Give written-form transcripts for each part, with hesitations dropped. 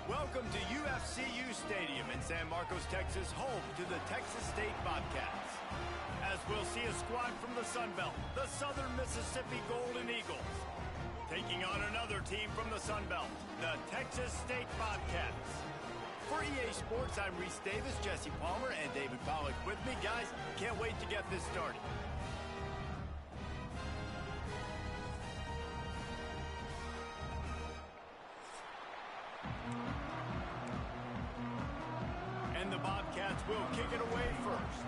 Welcome to UFCU Stadium in San Marcos, Texas, home to the Texas State Bobcats. As we'll see a squad from the Sun Belt, the Southern Mississippi Golden Eagles, taking on another team from the Sun Belt, the Texas State Bobcats. For EA Sports, I'm Reese Davis, Jesse Palmer, and David Pollack with me. Guys, can't wait to get this started. And the Bobcats will kick it away first.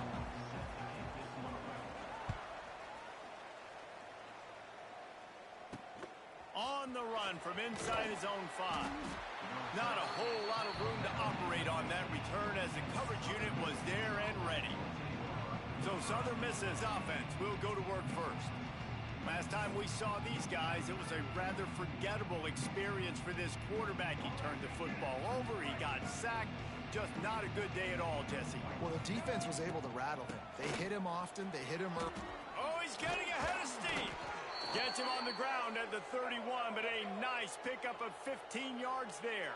On the run from inside his own 5. Not a whole lot of room to operate on that return as the coverage unit was there and ready. So Southern Miss's offense will go to work first. Last time we saw these guys, it was a rather forgettable experience for this quarterback. He turned the football over, he got sacked. Just not a good day at all, Jesse. Well, the defense was able to rattle him. They hit him often, they hit him early. Oh, he's getting ahead of steam. Gets him on the ground at the 31, but a nice pickup of 15 yards there.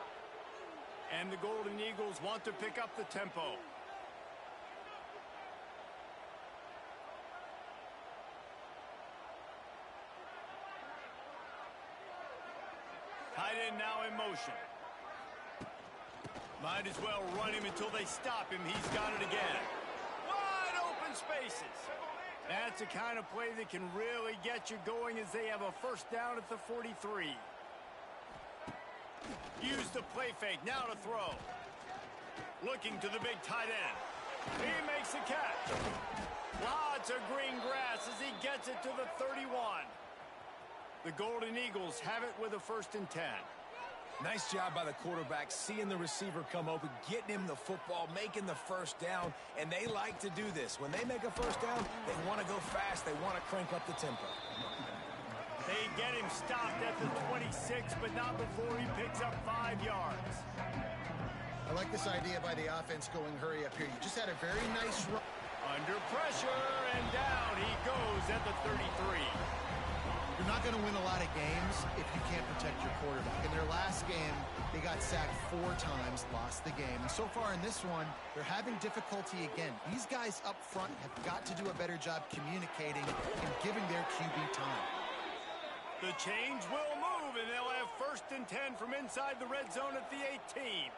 And the Golden Eagles want to pick up the tempo. Tight end now in motion. Might as well run him until they stop him. He's got it again. Wide open spaces. That's the kind of play that can really get you going as they have a first down at the 43. Use the play fake now to throw. Looking to the big tight end. He makes the catch. Lots of green grass as he gets it to the 31. The Golden Eagles have it with a 1st and 10. Nice job by the quarterback, seeing the receiver come open, getting him the football, making the first down, and they like to do this. When they make a first down, they want to go fast, they want to crank up the tempo. They get him stopped at the 26, but not before he picks up 5 yards. I like this idea by the offense going hurry up here. You just had a very nice run. Under pressure, and down he goes at the 33. You're not going to win a lot of games if you can't protect your quarterback. In their last game, they got sacked 4 times, lost the game. And so far in this one, they're having difficulty again. These guys up front have got to do a better job communicating and giving their QB time. The change will move, and they'll have 1st and 10 from inside the red zone at the 18.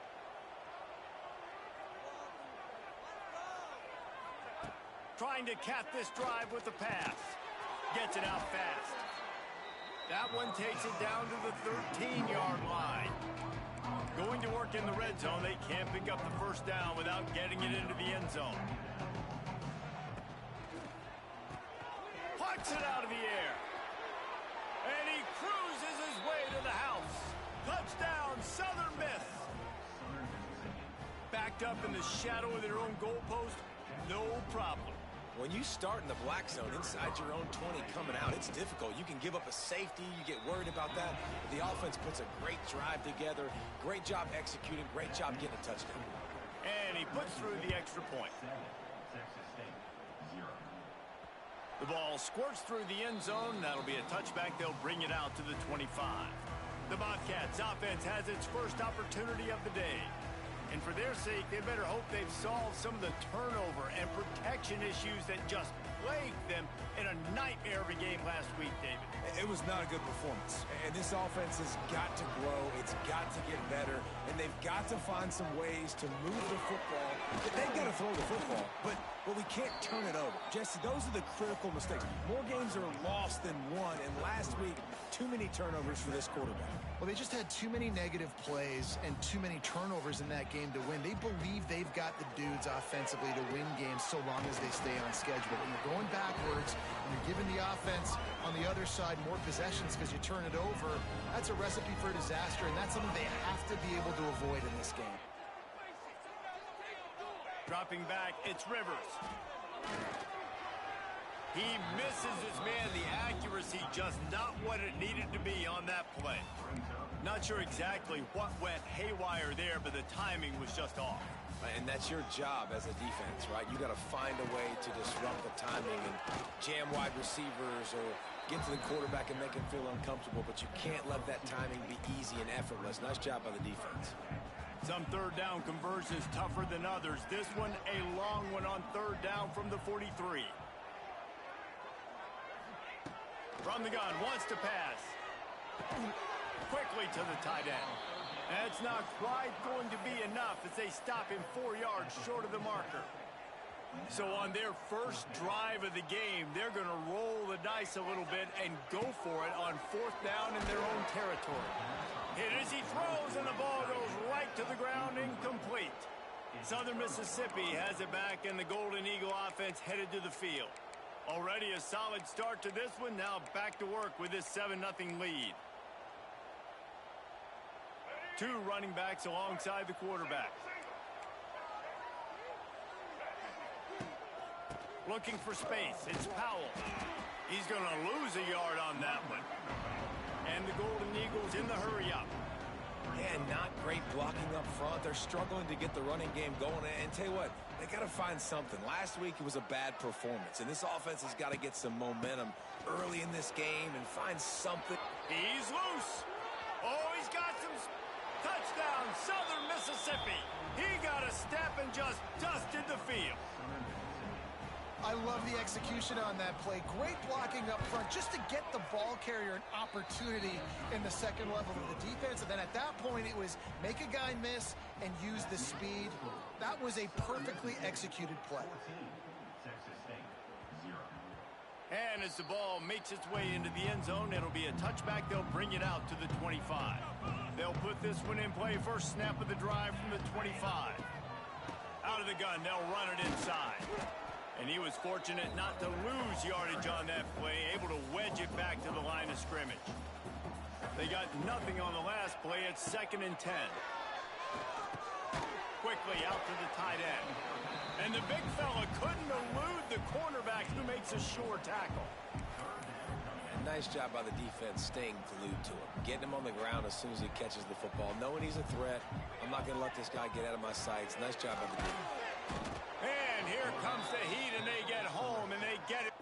Trying to cap this drive with the pass. Gets it out fast. That one takes it down to the 13-yard line. Going to work in the red zone, they can't pick up the first down without getting it into the end zone. Plucks it out of the air. And he cruises his way to the house. Touchdown, Southern Miss. Backed up in the shadow of their own goalpost, no problem. When you start in the black zone inside your own 20 coming out, it's difficult. You can give up a safety. You get worried about that. But the offense puts a great drive together. Great job executing. Great job getting a touchdown. And he puts through the extra point. The ball squirts through the end zone. That'll be a touchback. They'll bring it out to the 25. The Bobcats offense has its first opportunity of the day. And for their sake, they better hope they've solved some of the turnover and protection issues that just plagued them in a nightmare of a game last week, David. It was not a good performance. And this offense has got to grow. It's got to get better. And they've got to find some ways to move the football. They've got to throw the football, but we can't turn it over. Jesse, those are the critical mistakes. More games are lost than won. And last week, too many turnovers for this quarterback. Well, they just had too many negative plays and too many turnovers in that game to win. They believe they've got the dudes offensively to win games so long as they stay on schedule. When you're going backwards and you're giving the offense on the other side more possessions because you turn it over, that's a recipe for disaster, and that's something they have to be able to avoid in this game. Dropping back, it's Rivers. He misses his man. The accuracy just not what it needed to be on that play. Not sure exactly what went haywire there, but the timing was just off. And that's your job as a defense, right? You got to find a way to disrupt the timing and jam wide receivers or get to the quarterback and make him feel uncomfortable, but you can't let that timing be easy and effortless. Nice job by the defense. Some third down conversions tougher than others. This one, a long one on third down from the 43. From the gun, wants to pass. Quickly to the tight end. That's not quite going to be enough as they stop him 4 yards short of the marker. So on their first drive of the game, they're going to roll the dice a little bit and go for it on fourth down in their own territory. Hit as he throws, and the ball goes right to the ground, incomplete. Southern Mississippi has it back, and the Golden Eagle offense headed to the field. Already a solid start to this one. Now back to work with this 7-0 lead. Two running backs alongside the quarterback. Looking for space. It's Powell. He's going to lose a yard on that one. And the Golden Eagles in the hurry up. Yeah, not great blocking up front. They're struggling to get the running game going. And tell you what, they got to find something. Last week it was a bad performance, and this offense has got to get some momentum early in this game and find something. He's loose. Oh, he's got some touchdown, Southern Mississippi. He got a step and just dusted the field. I love the execution on that play. Great blocking up front just to get the ball carrier an opportunity in the second level of the defense. And then at that point, it was make a guy miss and use the speed. That was a perfectly executed play. And as the ball makes its way into the end zone, it'll be a touchback. They'll bring it out to the 25. They'll put this one in play. First snap of the drive from the 25. Out of the gun, they'll run it inside. And he was fortunate not to lose yardage on that play, able to wedge it back to the line of scrimmage. They got nothing on the last play. It's 2nd and 10. Quickly out to the tight end. And the big fella couldn't elude the cornerback who makes a sure tackle. And nice job by the defense staying glued to him. Getting him on the ground as soon as he catches the football. Knowing he's a threat. I'm not going to let this guy get out of my sights. Nice job by the defense. And here comes the heat, and they get home, and they get it.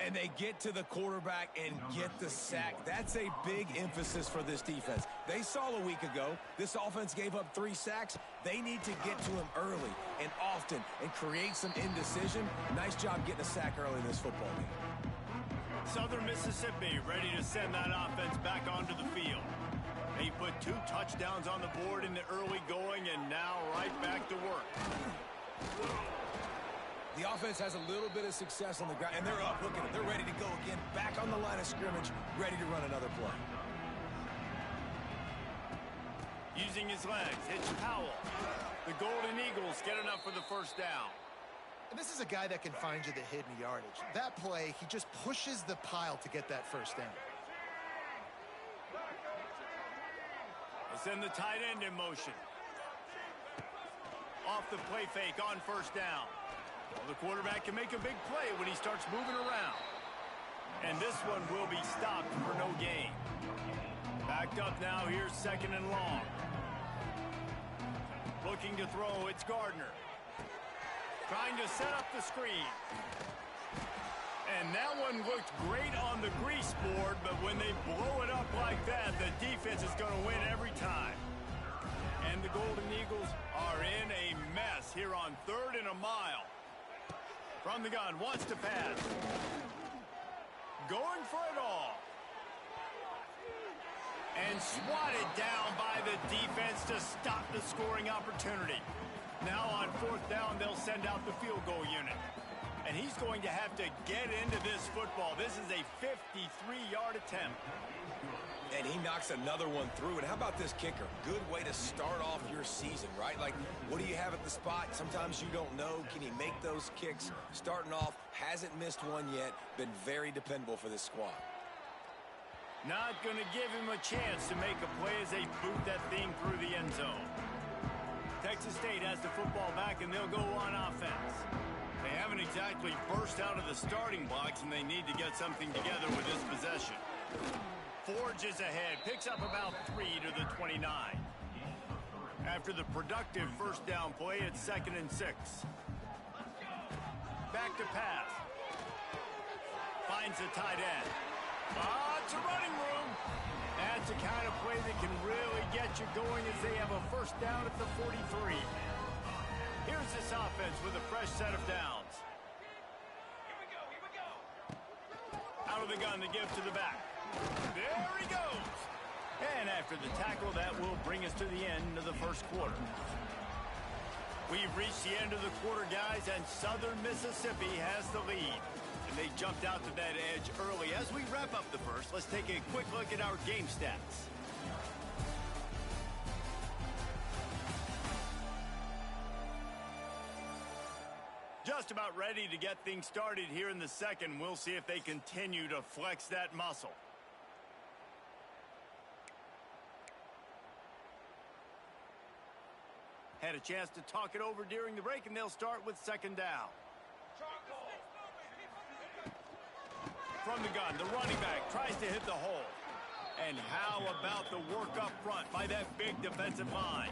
And they get to the quarterback and get the sack. That's a big emphasis for this defense. They saw a week ago, this offense gave up 3 sacks. They need to get to him early and often and create some indecision. Nice job getting a sack early in this football game. Southern Mississippi ready to send that offense back onto the field. They put 2 touchdowns on the board in the early going, and now right back to work. The offense has a little bit of success on the ground, and they're up. Look at it. They're ready to go again. Back on the line of scrimmage, ready to run another play. Using his legs, it's Powell. The Golden Eagles get enough for the first down. And this is a guy that can find you the hidden yardage. That play, he just pushes the pile to get that first down. They send the tight end in motion. Off the play fake on first down. Well, the quarterback can make a big play when he starts moving around. And this one will be stopped for no gain. Backed up now, here's 2nd and long. Looking to throw, it's Gardner. Trying to set up the screen. And that one looked great on the grease board, but when they blow it up like that, the defense is going to win every time. And the Golden Eagles are in a mess here on 3rd and a mile. From the gun, wants to pass. Going for it all. And swatted down by the defense to stop the scoring opportunity. Now on 4th down, they'll send out the field goal unit. And he's going to have to get into this football. This is a 53-yard attempt. And he knocks another one through. And how about this kicker? Good way to start off your season, right? Like, what do you have at the spot? Sometimes you don't know. Can he make those kicks? Starting off, hasn't missed one yet. Been very dependable for this squad. Not going to give him a chance to make a play as they boot that thing through the end zone. Texas State has the football back, and they'll go on offense. They haven't exactly burst out of the starting blocks, and they need to get something together with this possession. Forges ahead, picks up about 3 to the 29. After the productive first down play, it's 2nd and 6. Back to pass. Finds the tight end. It's a running room. That's the kind of play that can really get you going as they have a first down at the 43. Here's this offense with a fresh set of downs. Here we go. Out of the gun to give to the back. There he goes. And after the tackle, that will bring us to the end of the first quarter. We've reached the end of the quarter, guys, and Southern Mississippi has the lead. And they jumped out to that edge early. As we wrap up the first, let's take a quick look at our game stats. Just about ready to get things started here in the second. We'll see if they continue to flex that muscle. Had a chance to talk it over during the break, and they'll start with 2nd down. From the gun, the running back tries to hit the hole. And how about the work up front by that big defensive line?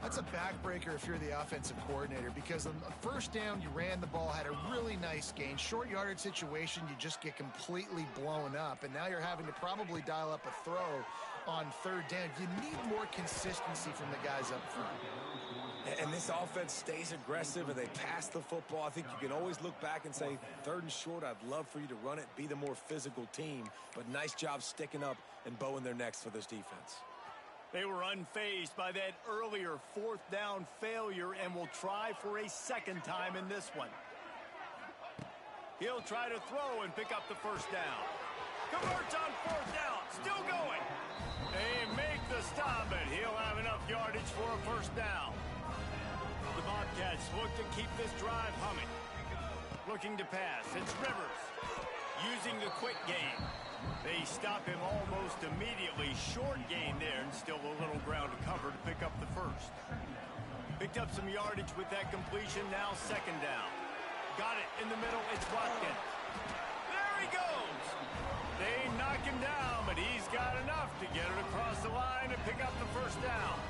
That's a backbreaker if you're the offensive coordinator, because on the first down, you ran the ball, had a really nice gain. Short yardage situation, you just get completely blown up, and now you're having to probably dial up a throw on 3rd down. You need more consistency from the guys up front. And this offense stays aggressive, and they pass the football. I think you can always look back and say, 3rd and short, I'd love for you to run it, be the more physical team. But nice job sticking up and bowing their necks for this defense. They were unfazed by that earlier 4th down failure and will try for a 2nd time in this one. He'll try to throw and pick up the first down. Converts on 4th down. Still going. They make the stop, but he'll have enough yardage for a first down. The Bobcats look to keep this drive humming. Looking to pass. It's Rivers. Using the quick game. They stop him almost immediately. Short gain there, and still a little ground to cover to pick up the first. Picked up some yardage with that completion. Now 2nd down. Got it in the middle. It's Watkins. There he goes. They knock him down, but he's got enough to get it across the line and pick up the first down.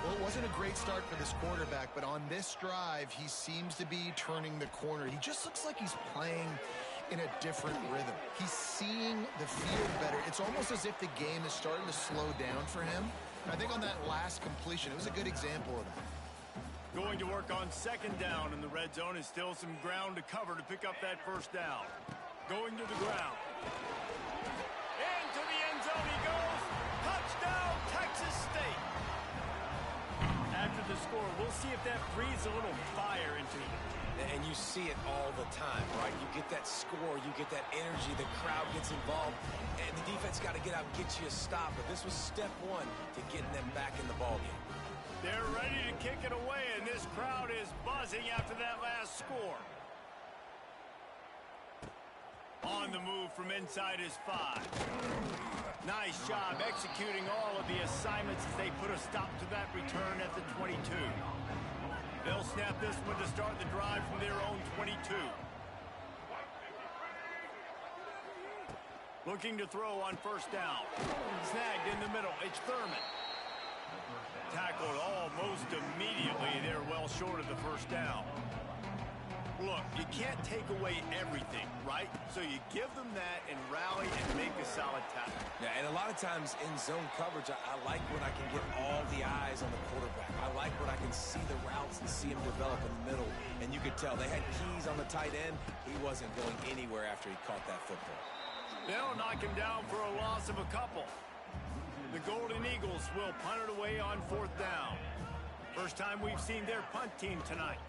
Well, it wasn't a great start for this quarterback, but on this drive, he seems to be turning the corner. He just looks like he's playing in a different rhythm. He's seeing the field better. It's almost as if the game is starting to slow down for him. And I think on that last completion, it was a good example of that. Going to work on 2nd down in the red zone is still some ground to cover to pick up that first down. Going to the ground. Into the end zone he goes. Touchdown, Texas State. After the score, we'll see if that breathes a little fire into it. And you see it all the time, right? You get that score, you get that energy, the crowd gets involved, and the defense got to get out and get you a stop. But this was step 1 to getting them back in the ballgame. They're ready to kick it away, and this crowd is buzzing after that last score. On the move from inside his 5. Nice job executing all of the assignments as they put a stop to that return at the 22. They'll snap this one to start the drive from their own 22. Looking to throw on first down. Snagged in the middle. It's Thurman. Tackled almost immediately. They're well short of the first down. Look, you can't take away everything, right? So you give them that and rally and make a solid tackle. Yeah, and a lot of times in zone coverage, I like when I can get all the eyes on the quarterback. I like when I can see the routes and see him develop in the middle. And you could tell they had keys on the tight end. He wasn't going anywhere after he caught that football. They'll knock him down for a loss of a couple. The Golden Eagles will punt it away on 4th down. First time we've seen their punt team tonight.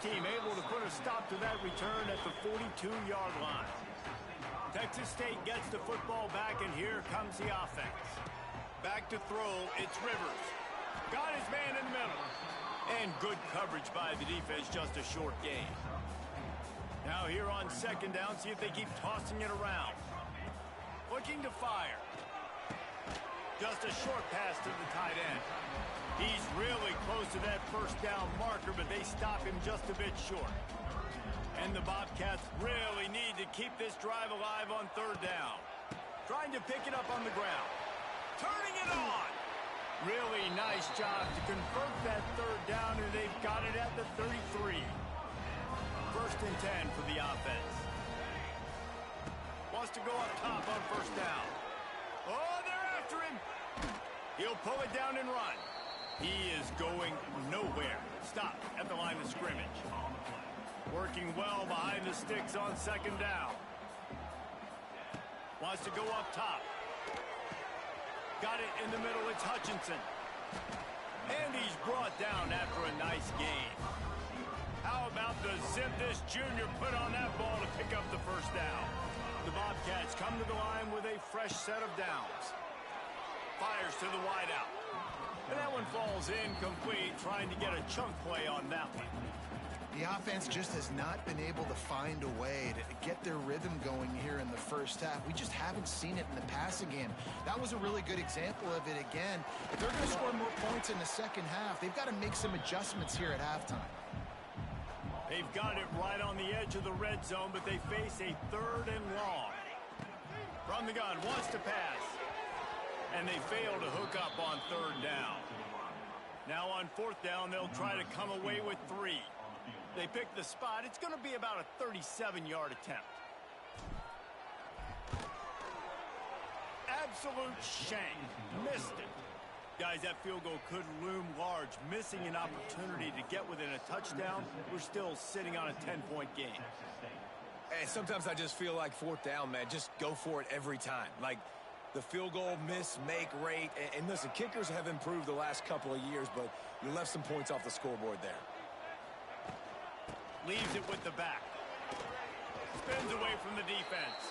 team able to put a stop to that return at the 42-yard line. Texas State gets the football back, and here comes the offense. Back to throw, it's Rivers. Got his man in the middle. And good coverage by the defense, just a short gain. Now here on second down, see if they keep tossing it around. Looking to fire. Just a short pass to the tight end. He's really close to that first down marker, but they stop him just a bit short. And the Bobcats really need to keep this drive alive on third down. Trying to pick it up on the ground. Turning it on. Really nice job to convert that third down, and they've got it at the 33. First and 10 for the offense. Wants to go up top on first down. Oh, they're after him. He'll pull it down and run. He is going nowhere. Stop at the line of scrimmage. Working well behind the sticks on second down. Wants to go up top. Got it in the middle. It's Hutchinson. And he's brought down after a nice gain. How about the zip this junior put on that ball to pick up the first down? The Bobcats come to the line with a fresh set of downs. Fires to the wideout. And that one falls incomplete, trying to get a chunk play on that one. The offense just has not been able to find a way to get their rhythm going here in the first half. We just haven't seen it in the passing game. That was a really good example of it again. If they're going to score more points in the second half, they've got to make some adjustments here at halftime. They've got it right on the edge of the red zone, but they face a third and long. From the gun, wants to pass. And they fail to hook up on third down. Now on fourth down, they'll try to come away with 3. They pick the spot. It's going to be about a 37-yard attempt. Absolute shank. Missed it. Guys, that field goal could loom large. Missing an opportunity to get within a touchdown. We're still sitting on a 10-point game. Hey, sometimes I just feel like fourth down, man. Just go for it every time. Like the field goal miss-make rate. And listen, kickers have improved the last couple of years, but you left some points off the scoreboard there. Leaves it with the back. Spins away from the defense.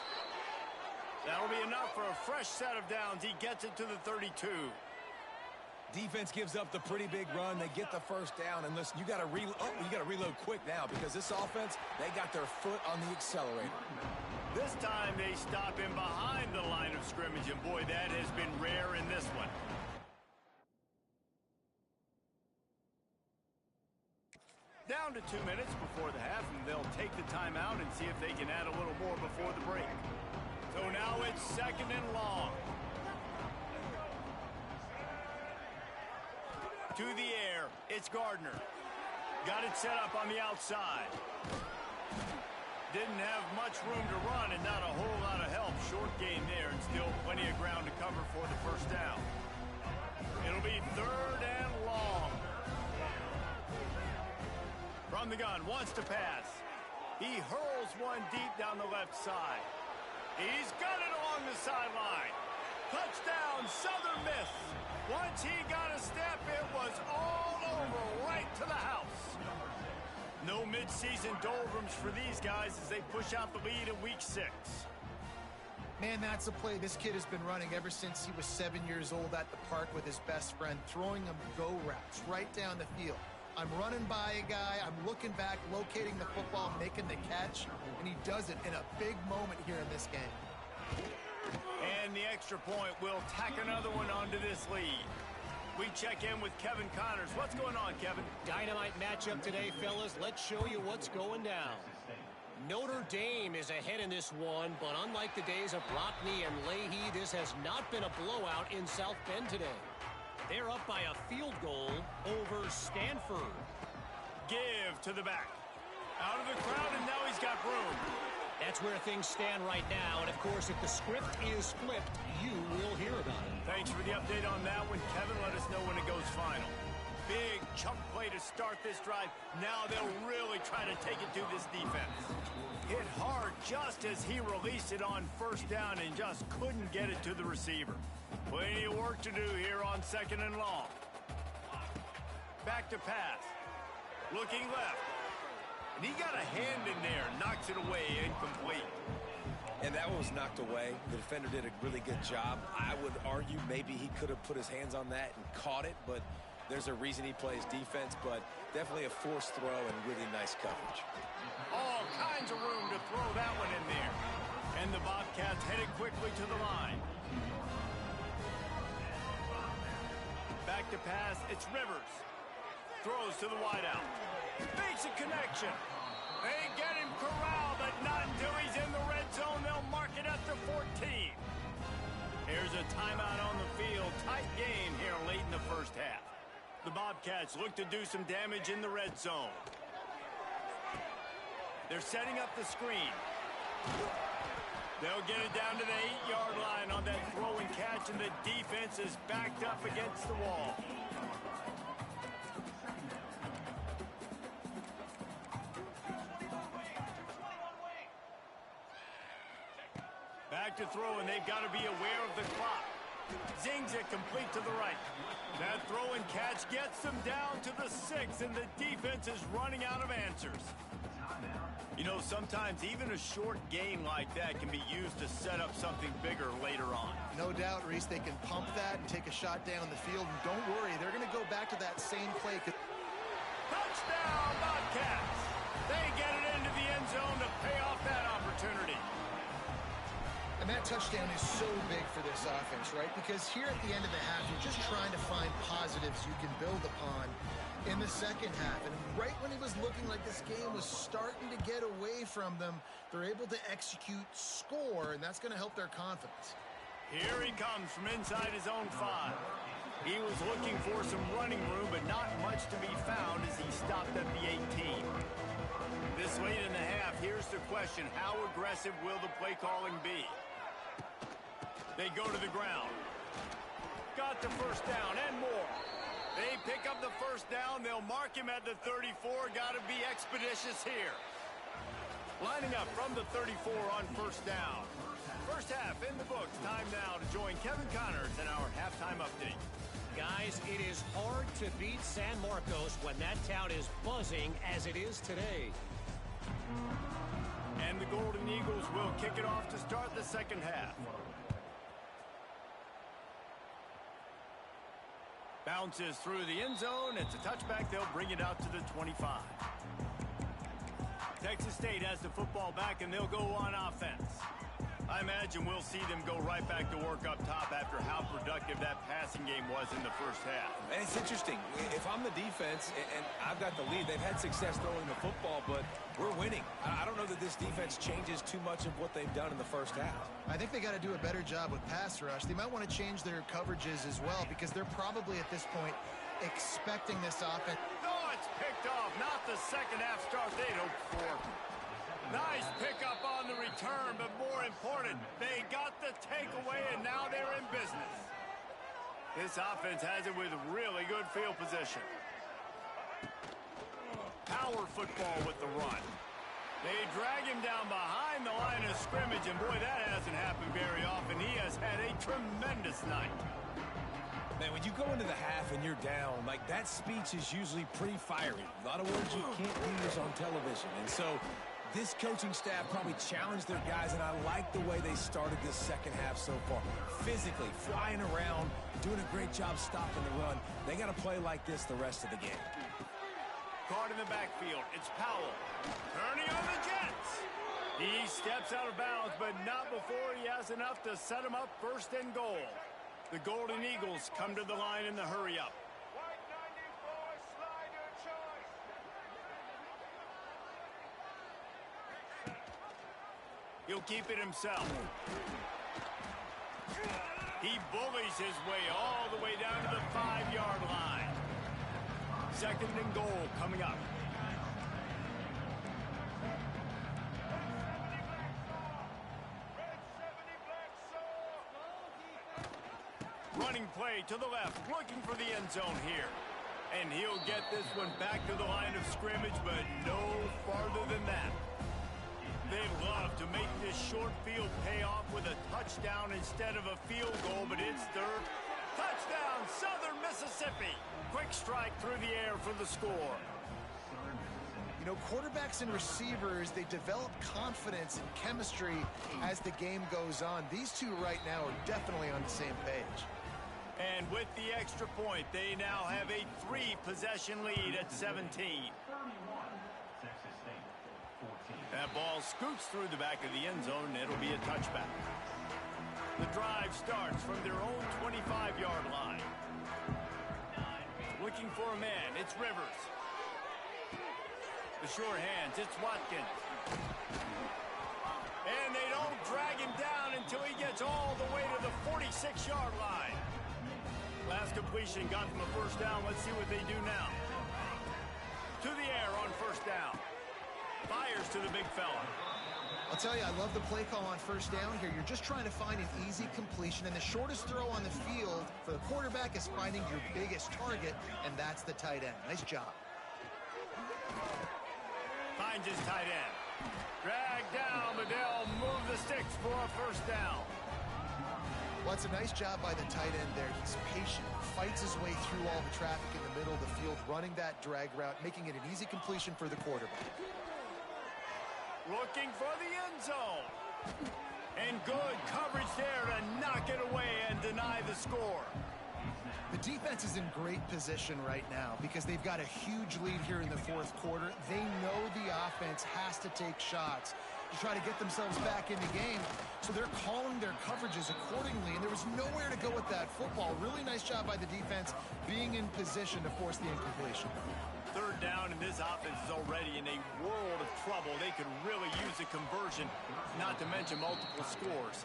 That'll be enough for a fresh set of downs. He gets it to the 32. Defense gives up the pretty big run. They get the first down. And listen, you got to reload quick now because this offense, they got their foot on the accelerator. This time they stop him behind the line of scrimmage. And boy, that has been rare in this one. Down to 2 minutes before the half, and they'll take the timeout and see if they can add a little more before the break. So now it's second and long. To the air, it's Gardner. Got it set up on the outside. Didn't have much room to run and not a whole lot of help. Short gain there and still plenty of ground to cover for the first down. It'll be third and long. From the gun, wants to pass. He hurls one deep down the left side. He's got it along the sideline. Touchdown, Southern Miss. Once he got a step, it was all over, right to the house. No midseason doldrums for these guys as they push out the lead in week 6. Man, that's a play this kid has been running ever since he was 7 years old at the park with his best friend, throwing him go routes right down the field. I'm running by a guy, I'm looking back, locating the football, making the catch, and he does it in a big moment here in this game. And the extra point will tack another one onto this lead. We check in with Kevin Connors. What's going on, Kevin? Dynamite matchup today, fellas. Let's show you what's going down. Notre Dame is ahead in this one, but unlike the days of Rockne and Leahy, this has not been a blowout in South Bend today. They're up by a field goal over Stanford. Give to the back. Out of the crowd, and now he's got room. That's where things stand right now, and of course, if the script is flipped, you will hear about it. Thanks for the update on that one, Kevin. Let us know when it goes final. Big chunk play to start this drive. Now they'll really try to take it to this defense. Hit hard just as he released it on first down and just couldn't get it to the receiver. Plenty of work to do here on second and long. Back to pass. Looking left. And he got a hand in there, knocks it away, incomplete. And that one was knocked away. The defender did a really good job. I would argue maybe he could have put his hands on that and caught it, but there's a reason he plays defense, but definitely a forced throw and really nice coverage. All kinds of room to throw that one in there. And the Bobcats headed quickly to the line. Back to pass, it's Rivers. Throws to the wideout. Makes a connection. They get him corralled, but not until he's in the red zone. They'll mark it at the 14. Here's a timeout on the field. Tight game here late in the first half. The Bobcats look to do some damage in the red zone. They're setting up the screen. They'll get it down to the 8-yard line on that throw and catch, and the defense is backed up against the wall. Back to throw, and they've got to be aware of the clock. Zings it complete to the right. That throw and catch gets them down to the 6, and the defense is running out of answers. You know, sometimes even a short gain like that can be used to set up something bigger later on. No doubt, Reese, they can pump that and take a shot down the field. And don't worry, they're going to go back to that same play. Touchdown, Bobcats! They get it into the end zone to pay off that opportunity. And that touchdown is so big for this offense, right? Because here at the end of the half, you're just trying to find positives you can build upon in the second half. And right when it was looking like this game was starting to get away from them, they're able to execute, score, and that's going to help their confidence. Here he comes from inside his own 5. He was looking for some running room, but not much to be found as he stopped at the 18. This late in the half, here's the question: how aggressive will the play calling be? They go to the ground. Got the first down and more. They pick up the first down. They'll mark him at the 34. Got to be expeditious here. Lining up from the 34 on first down. First half in the books. Time now to join Kevin Connors in our halftime update. Guys, it is hard to beat San Marcos when that town is buzzing as it is today. And the Golden Eagles will kick it off to start the second half. Bounces through the end zone. It's a touchback. They'll bring it out to the 25. Texas State has the football back, and they'll go on offense. I imagine we'll see them go right back to work up top after how productive that passing game was in the first half. And it's interesting. If I'm the defense and I've got the lead, they've had success throwing the football, but we're winning. I don't know that this defense changes too much of what they've done in the first half. I think they got to do a better job with pass rush. They might want to change their coverages as well, because they're probably at this point expecting this offense. Oh, it's picked off. Not the second half start they'd hoped for. Nice pickup on the return, but more important, they got the takeaway, and now they're in business. This offense has it with really good field position. Power football with the run. They drag him down behind the line of scrimmage, and boy, that hasn't happened very often. He has had a tremendous night. Man, when you go into the half and you're down, like, that speech is usually pretty fiery. A lot of words you can't use on television, and so this coaching staff probably challenged their guys, and I like the way they started this second half so far. Physically, flying around, doing a great job stopping the run. They got to play like this the rest of the game. Caught in the backfield, it's Powell. Turning on the Jets. He steps out of bounds, but not before he has enough to set him up first and goal. The Golden Eagles come to the line in the hurry-up. He'll keep it himself. He bullies his way all the way down to the 5-yard line. Second and goal coming up. Running play to the left, looking for the end zone here. And he'll get this one back to the line of scrimmage, but no farther than that. They'd love to make this short field pay off with a touchdown instead of a field goal, but it's third. Touchdown, Southern Mississippi. Quick strike through the air for the score. You know, quarterbacks and receivers, they develop confidence and chemistry as the game goes on. These two right now are definitely on the same page. And with the extra point, they now have a 3-possession lead at 17. That ball scoots through the back of the end zone, and it'll be a touchback. The drive starts from their own 25-yard line. Looking for a man, it's Rivers. The sure hands, it's Watkins. And they don't drag him down until he gets all the way to the 46-yard line. Last completion got them a first down. Let's see what they do now. To the air on first down. Fires to the big fella. I'll tell you, I love the play call on first down here. You're just trying to find an easy completion, and the shortest throw on the field for the quarterback is finding your biggest target, and that's the tight end. Nice job. Finds his tight end. Drag down, but they'll move the sticks for a first down. Well, it's a nice job by the tight end there. He's patient, fights his way through all the traffic in the middle of the field, running that drag route, making it an easy completion for the quarterback. Looking for the end zone. And good coverage there to knock it away and deny the score. The defense is in great position right now because they've got a huge lead here in the fourth quarter. They know the offense has to take shots to try to get themselves back in the game. So they're calling their coverages accordingly, and there was nowhere to go with that football. Really nice job by the defense being in position to force the incompletion. Third down, and this offense is already in a world of trouble. They could really use a conversion, not to mention multiple scores.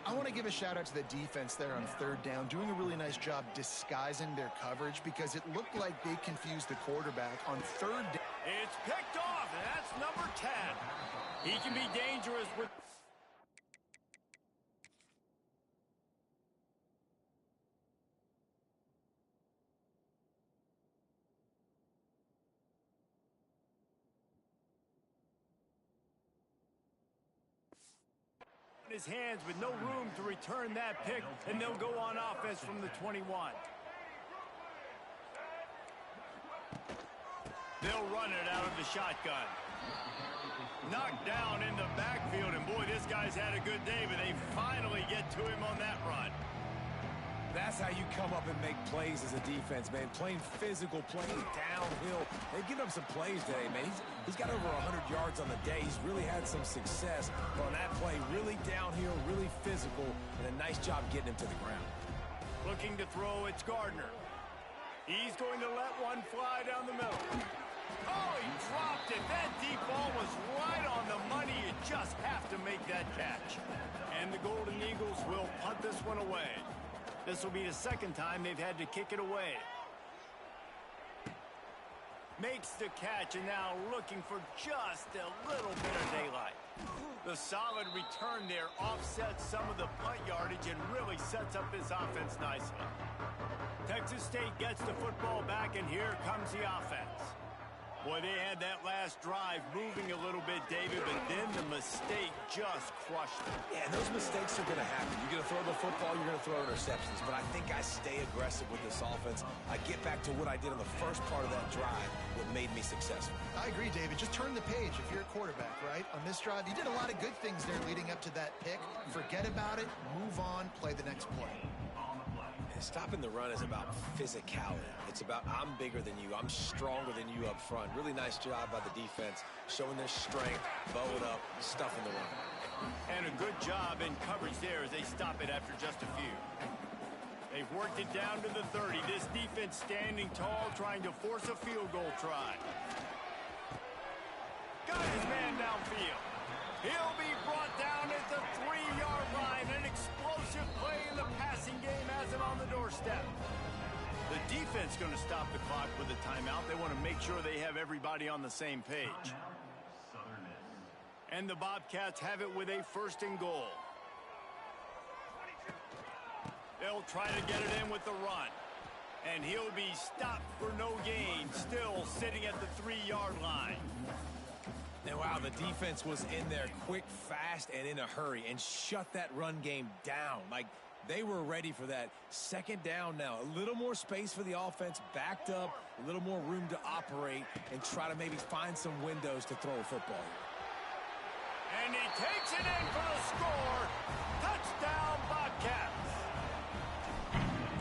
I want to give a shout-out to the defense there on third down, doing a really nice job disguising their coverage because it looked like they confused the quarterback on third down. It's picked off, and that's number 10. He can be dangerous with... his hands with no room to return that pick, and they'll go on offense from the 21. They'll run it out of the shotgun. Knocked down in the backfield, and boy, this guy's had a good day, but they finally get to him on that run. That's how you come up and make plays as a defense, man. Playing physical, playing downhill. They've given up some plays today, man. He's got over 100 yards on the day. He's really had some success. But on that play, really downhill, really physical, and a nice job getting him to the ground. Looking to throw, it's Gardner. He's going to let one fly down the middle. Oh, he dropped it. That deep ball was right on the money. You just have to make that catch. And the Golden Eagles will punt this one away. This will be the second time they've had to kick it away. Makes the catch, and now looking for just a little bit of daylight. The solid return there offsets some of the punt yardage and really sets up this offense nicely. Texas State gets the football back, and here comes the offense. Boy, they had that last drive moving a little bit, David, but then the mistake just crushed them. Yeah, and those mistakes are going to happen. You're going to throw the football, you're going to throw interceptions. But I think I stay aggressive with this offense. I get back to what I did on the first part of that drive, what made me successful. I agree, David. Just turn the page if you're a quarterback, right? On this drive, you did a lot of good things there leading up to that pick. Forget about it, move on, play the next play. Stopping the run is about physicality. It's about I'm bigger than you. I'm stronger than you up front. Really nice job by the defense, showing their strength, bow it up, stuffing the run. And a good job in coverage there as they stop it after just a few. They've worked it down to the 30. This defense standing tall, trying to force a field goal try. Got his man downfield. He'll be brought down at the 3-yard line. An explosive play in the passing game has him on the doorstep. The defense going to stop the clock with a timeout. They want to make sure they have everybody on the same page. And the Bobcats have it with a 1st and goal. They'll try to get it in with the run. And he'll be stopped for no gain, still sitting at the 3-yard line. And wow, the defense was in there quick, fast, and in a hurry and shut that run game down. Like, they were ready for that. Second down now. A little more space for the offense, backed up, a little more room to operate and try to maybe find some windows to throw a football. And he takes it in for the score. Touchdown, Bobcats.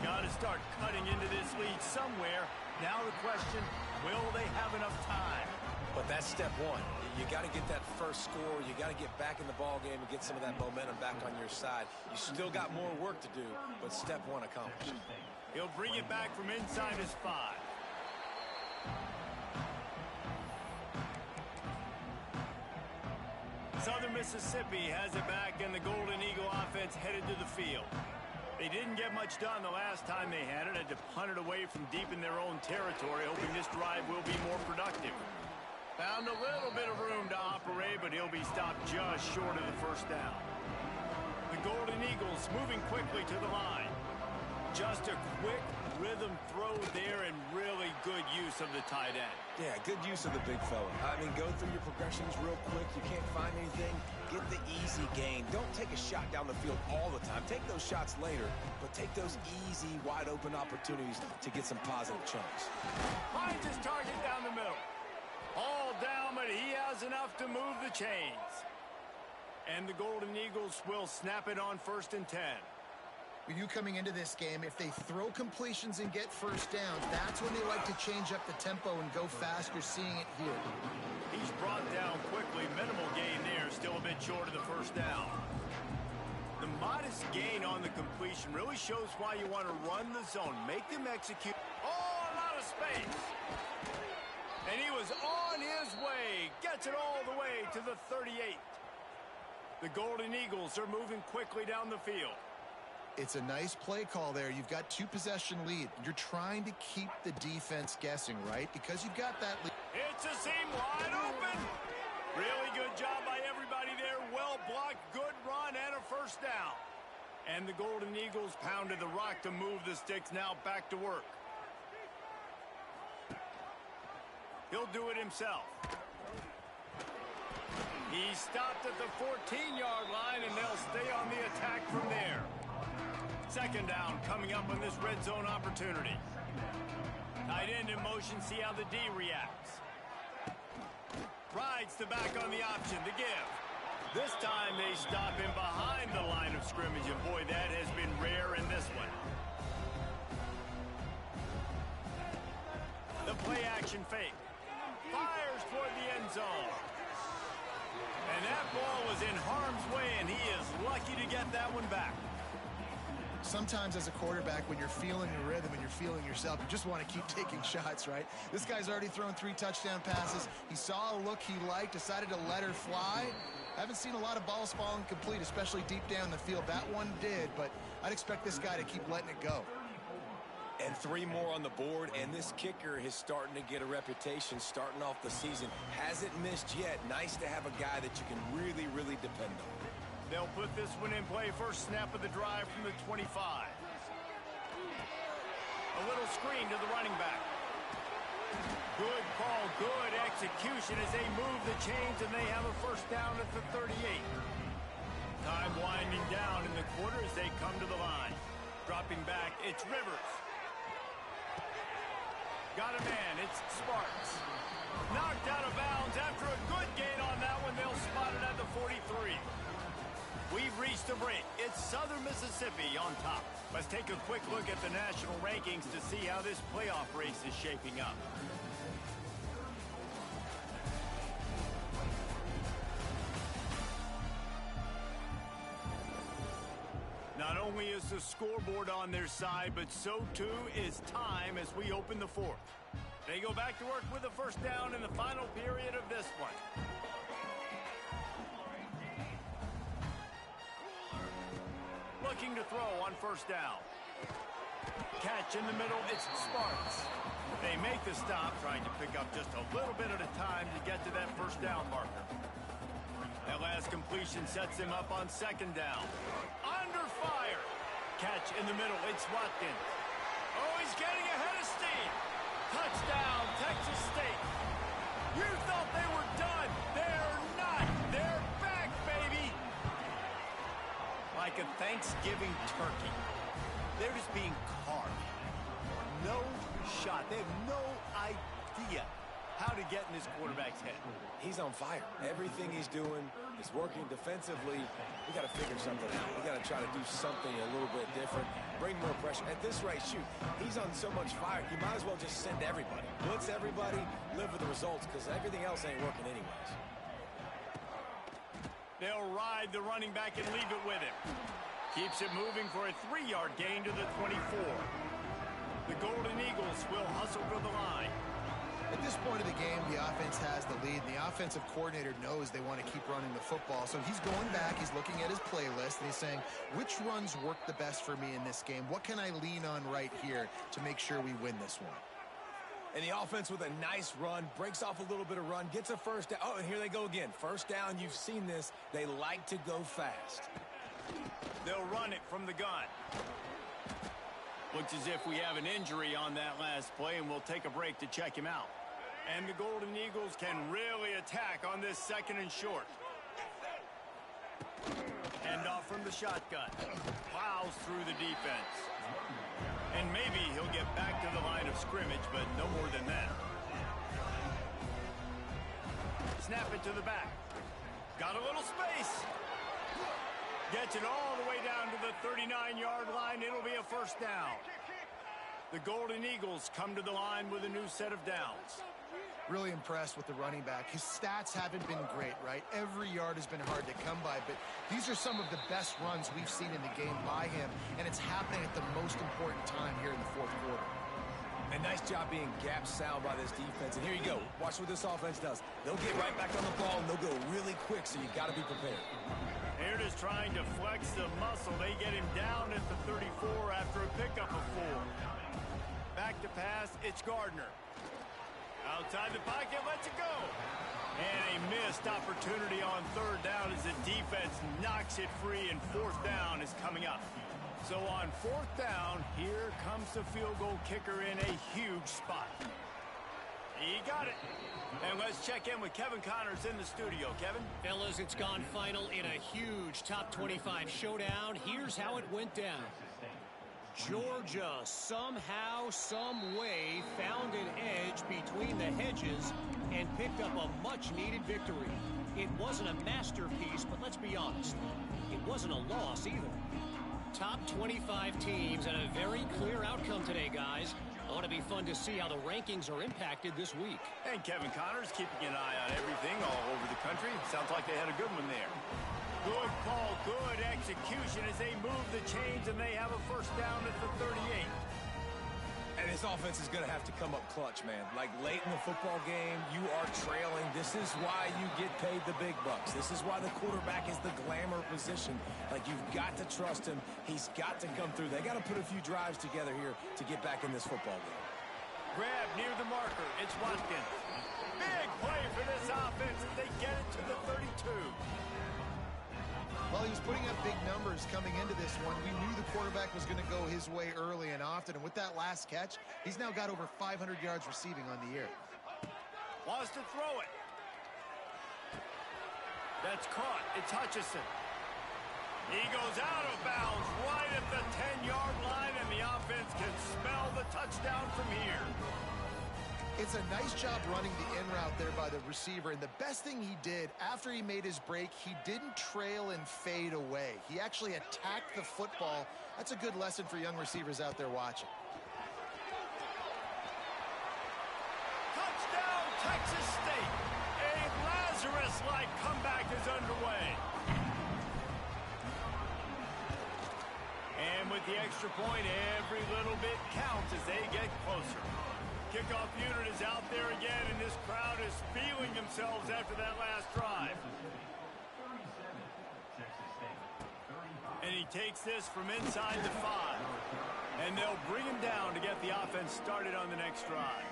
Got to start cutting into this lead somewhere. Now the question, will they have enough time? But that's step one. You got to get that first score. You got to get back in the ball game and get some of that momentum back on your side. You still got more work to do, but step one accomplished. He'll bring it back from inside his 5. Southern Mississippi has it back, and the Golden Eagle offense headed to the field. They didn't get much done the last time they had it. Had to punt it away from deep in their own territory, hoping this drive will be more productive. Found a little bit of room to operate, but he'll be stopped just short of the first down. The Golden Eagles moving quickly to the line. Just a quick rhythm throw there and really good use of the tight end. Yeah, good use of the big fella. I mean, go through your progressions real quick. You can't find anything. Get the easy gain. Don't take a shot down the field all the time. Take those shots later, but take those easy, wide-open opportunities to get some positive chunks. Finds his target down the middle. All down, but he has enough to move the chains. And the Golden Eagles will snap it on 1st and 10. You coming into this game, if they throw completions and get first downs, that's when they like to change up the tempo and go fast. You're seeing it here. He's brought down quickly. Minimal gain there, still a bit short of the first down. The modest gain on the completion really shows why you want to run the zone. Make them execute. Oh, a lot of space. And he was on his way. Gets it all the way to the 38. The Golden Eagles are moving quickly down the field. It's a nice play call there. You've got 2-possession lead. You're trying to keep the defense guessing, right? Because you've got that lead. It's a seam wide open. Really good job by everybody there. Well blocked, good run, and a first down. And the Golden Eagles pounded the rock to move the sticks. Now back to work. He'll do it himself. He stopped at the 14-yard line, and they'll stay on the attack from there. Second down coming up on this red zone opportunity. Tight end in motion, see how the D reacts. Rides the back on the option to give. This time they stop him behind the line of scrimmage, and boy, that has been rare in this one. The play action fake. Fires toward the end zone. And that ball was in harm's way, and he is lucky to get that one back. Sometimes as a quarterback, when you're feeling the rhythm and you're feeling yourself, you just want to keep taking shots, right? This guy's already thrown 3 touchdown passes. He saw a look he liked, decided to let her fly. Haven't seen a lot of balls falling complete, especially deep down the field. That one did, but I'd expect this guy to keep letting it go. And 3 more on the board, and this kicker is starting to get a reputation starting off the season. Hasn't missed yet. Nice to have a guy that you can really, really depend on. They'll put this one in play. First snap of the drive from the 25. A little screen to the running back. Good call, good execution as they move the chains, and they have a first down at the 38. Time winding down in the quarter as they come to the line. Dropping back, it's Rivers. Got a man, it's Sparks. Knocked out of bounds after a good gain on that one. They'll spot it at the 43. We've reached a break. It's Southern Mississippi on top. Let's take a quick look at the national rankings to see how this playoff race is shaping up. Not only is the scoreboard on their side, but so too is time as we open the fourth. They go back to work with the first down in the final period of this one. Looking to throw on first down. Catch in the middle, it's Sparks. They make the stop, trying to pick up just a little bit at a time to get to that first down marker. That last completion sets him up on second down. Under fire. Catch in the middle, it's Watkins. Oh, he's getting ahead of steam. Touchdown, Texas State. You thought they were done. They're not. They're back, baby. Like a Thanksgiving turkey. They're just being carved. No shot. They have no idea how to get in this quarterback's head. He's on fire. Everything he's doing is working defensively. We got to figure something out. We got to try to do something a little bit different. Bring more pressure. At this rate, shoot, he's on so much fire, you might as well just send everybody. Blitz everybody, live with the results, because everything else ain't working anyways. They'll ride the running back and leave it with him. Keeps it moving for a 3-yard gain to the 24. The Golden Eagles will hustle to the line. At this point of the game, the offense has the lead, and the offensive coordinator knows they want to keep running the football. So he's going back, he's looking at his playlist, and he's saying, which runs work the best for me in this game? What can I lean on right here to make sure we win this one? And the offense with a nice run, breaks off a little bit of run, gets a first down. Oh, and here they go again. First down, you've seen this. They like to go fast. They'll run it from the gun. Looks as if we have an injury on that last play, and we'll take a break to check him out. And the Golden Eagles can really attack on this 2nd and short. Hand off from the shotgun. Plows through the defense. And maybe he'll get back to the line of scrimmage, but no more than that. Snap it to the back. Got a little space. Gets it all the way down to the 39-yard line. It'll be a first down. The Golden Eagles come to the line with a new set of downs. Really impressed with the running back. His stats haven't been great, right? Every yard has been hard to come by, but these are some of the best runs we've seen in the game by him, and it's happening at the most important time here in the 4th quarter. A nice job being gap sound by this defense. And here you go. Watch what this offense does. They'll get right back on the ball, and they'll go really quick, so you got to be prepared. They're just trying to flex the muscle. They get him down at the 34 after a pickup of 4. Back to pass, it's Gardner. Outside the pocket, lets it go. And a missed opportunity on 3rd down as the defense knocks it free, and 4th down is coming up. So on 4th down, here comes the field goal kicker in a huge spot. He got it. And let's check in with Kevin Connors in the studio. Kevin? Fellas, it's gone final in a huge top 25 showdown. Here's how it went down. Georgia somehow, some way found an edge between the hedges and picked up a much-needed victory. It wasn't a masterpiece, but let's be honest, it wasn't a loss either. Top 25 teams and a very clear outcome today, guys. Ought to be fun to see how the rankings are impacted this week. And Kevin Connors keeping an eye on everything all over the country. Sounds like they had a good one there. Good call, good execution as they move the chains, and they have a first down at the 38. And this offense is going to have to come up clutch, man. Like late in the football game, you are trailing. This is why you get paid the big bucks. This is why the quarterback is the glamour position. Like, you've got to trust him. He's got to come through. They got to put a few drives together here to get back in this football game. Grab near the marker. It's Watkins. Big play for this offense as they get it to the 32. Well, he was putting up big numbers coming into this one. We knew the quarterback was going to go his way early and often, and with that last catch, he's now got over 500 yards receiving on the year. Wants to throw it. That's caught. It's Hutchinson. He goes out of bounds right at the 10-yard line, and the offense can smell the touchdown from here. It's a nice job running the in route there by the receiver, and the best thing he did after he made his break, he didn't trail and fade away. He actually attacked the football. That's a good lesson for young receivers out there watching. Touchdown, Texas State. A Lazarus-like comeback is underway. And with the extra point, every little bit counts as they get closer. Kickoff unit is out there again, and this crowd is feeling themselves after that last drive. And he takes this from inside the 5. And they'll bring him down to get the offense started on the next drive.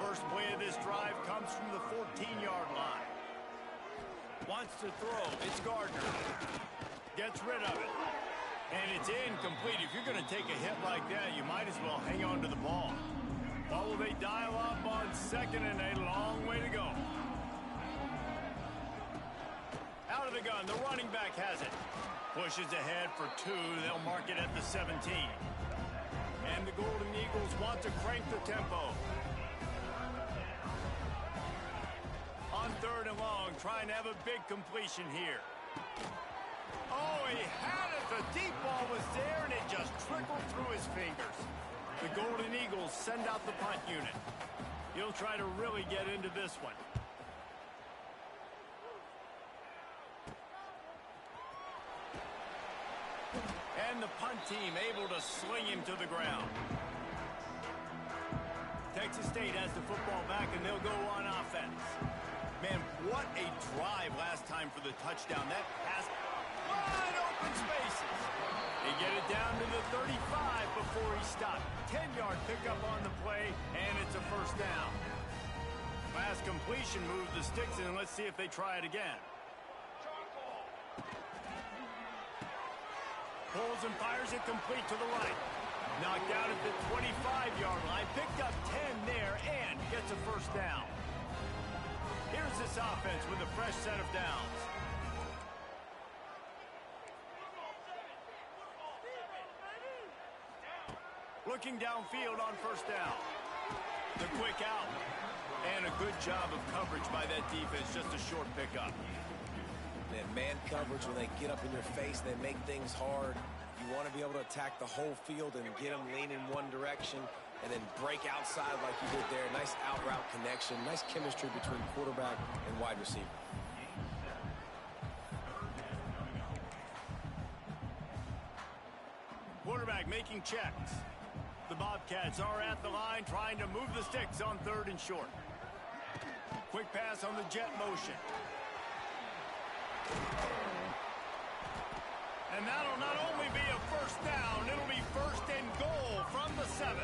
First play of this drive comes from the 14-yard line. Wants to throw. It's Gardner. Gets rid of it. And it's incomplete. If you're going to take a hit like that, you might as well hang on to the ball. What will they dial up on second and a long way to go? Out of the gun, the running back has it. Pushes ahead for 2. They'll mark it at the 17. And the Golden Eagles want to crank the tempo. On 3rd and long, trying to have a big completion here. Oh, he had it. The deep ball was there, and it just trickled through his fingers. The Golden Eagles send out the punt unit. He'll try to really get into this one. And the punt team able to sling him to the ground. Texas State has the football back, and they'll go on offense. Man, what a drive last time for the touchdown. That pass, wide open spaces. They get it down to the 35 before he stopped. 10-yard pickup on the play, and it's a first down. Last completion moved the sticks in. Let's see if they try it again. Pulls and fires it complete to the right. Knocked out at the 25-yard line. Picked up 10 there and gets a first down. Here's this offense with a fresh set of downs. Looking downfield on first down. The quick out. And a good job of coverage by that defense. Just a short pickup. Man coverage, when they get up in your face, they make things hard. You want to be able to attack the whole field and get them lean in one direction and then break outside like you did there. Nice out route connection. Nice chemistry between quarterback and wide receiver. Quarterback making checks. The Bobcats are at the line trying to move the sticks on 3rd and short. Quick pass on the jet motion. And that'll not only be a first down, it'll be 1st and goal from the 7.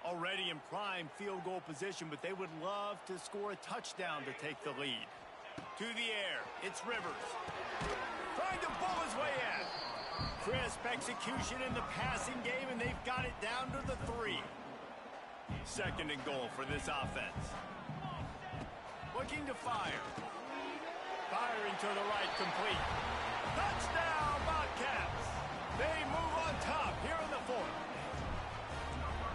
Already in prime field goal position, but they would love to score a touchdown to take the lead. To the air, it's Rivers. Trying to pull his way in. Crisp execution in the passing game, and they've got it down to the 3. 2nd and goal for this offense. Looking to fire. Firing to the right, complete. Touchdown, Bobcats. They move on top here in the 4th.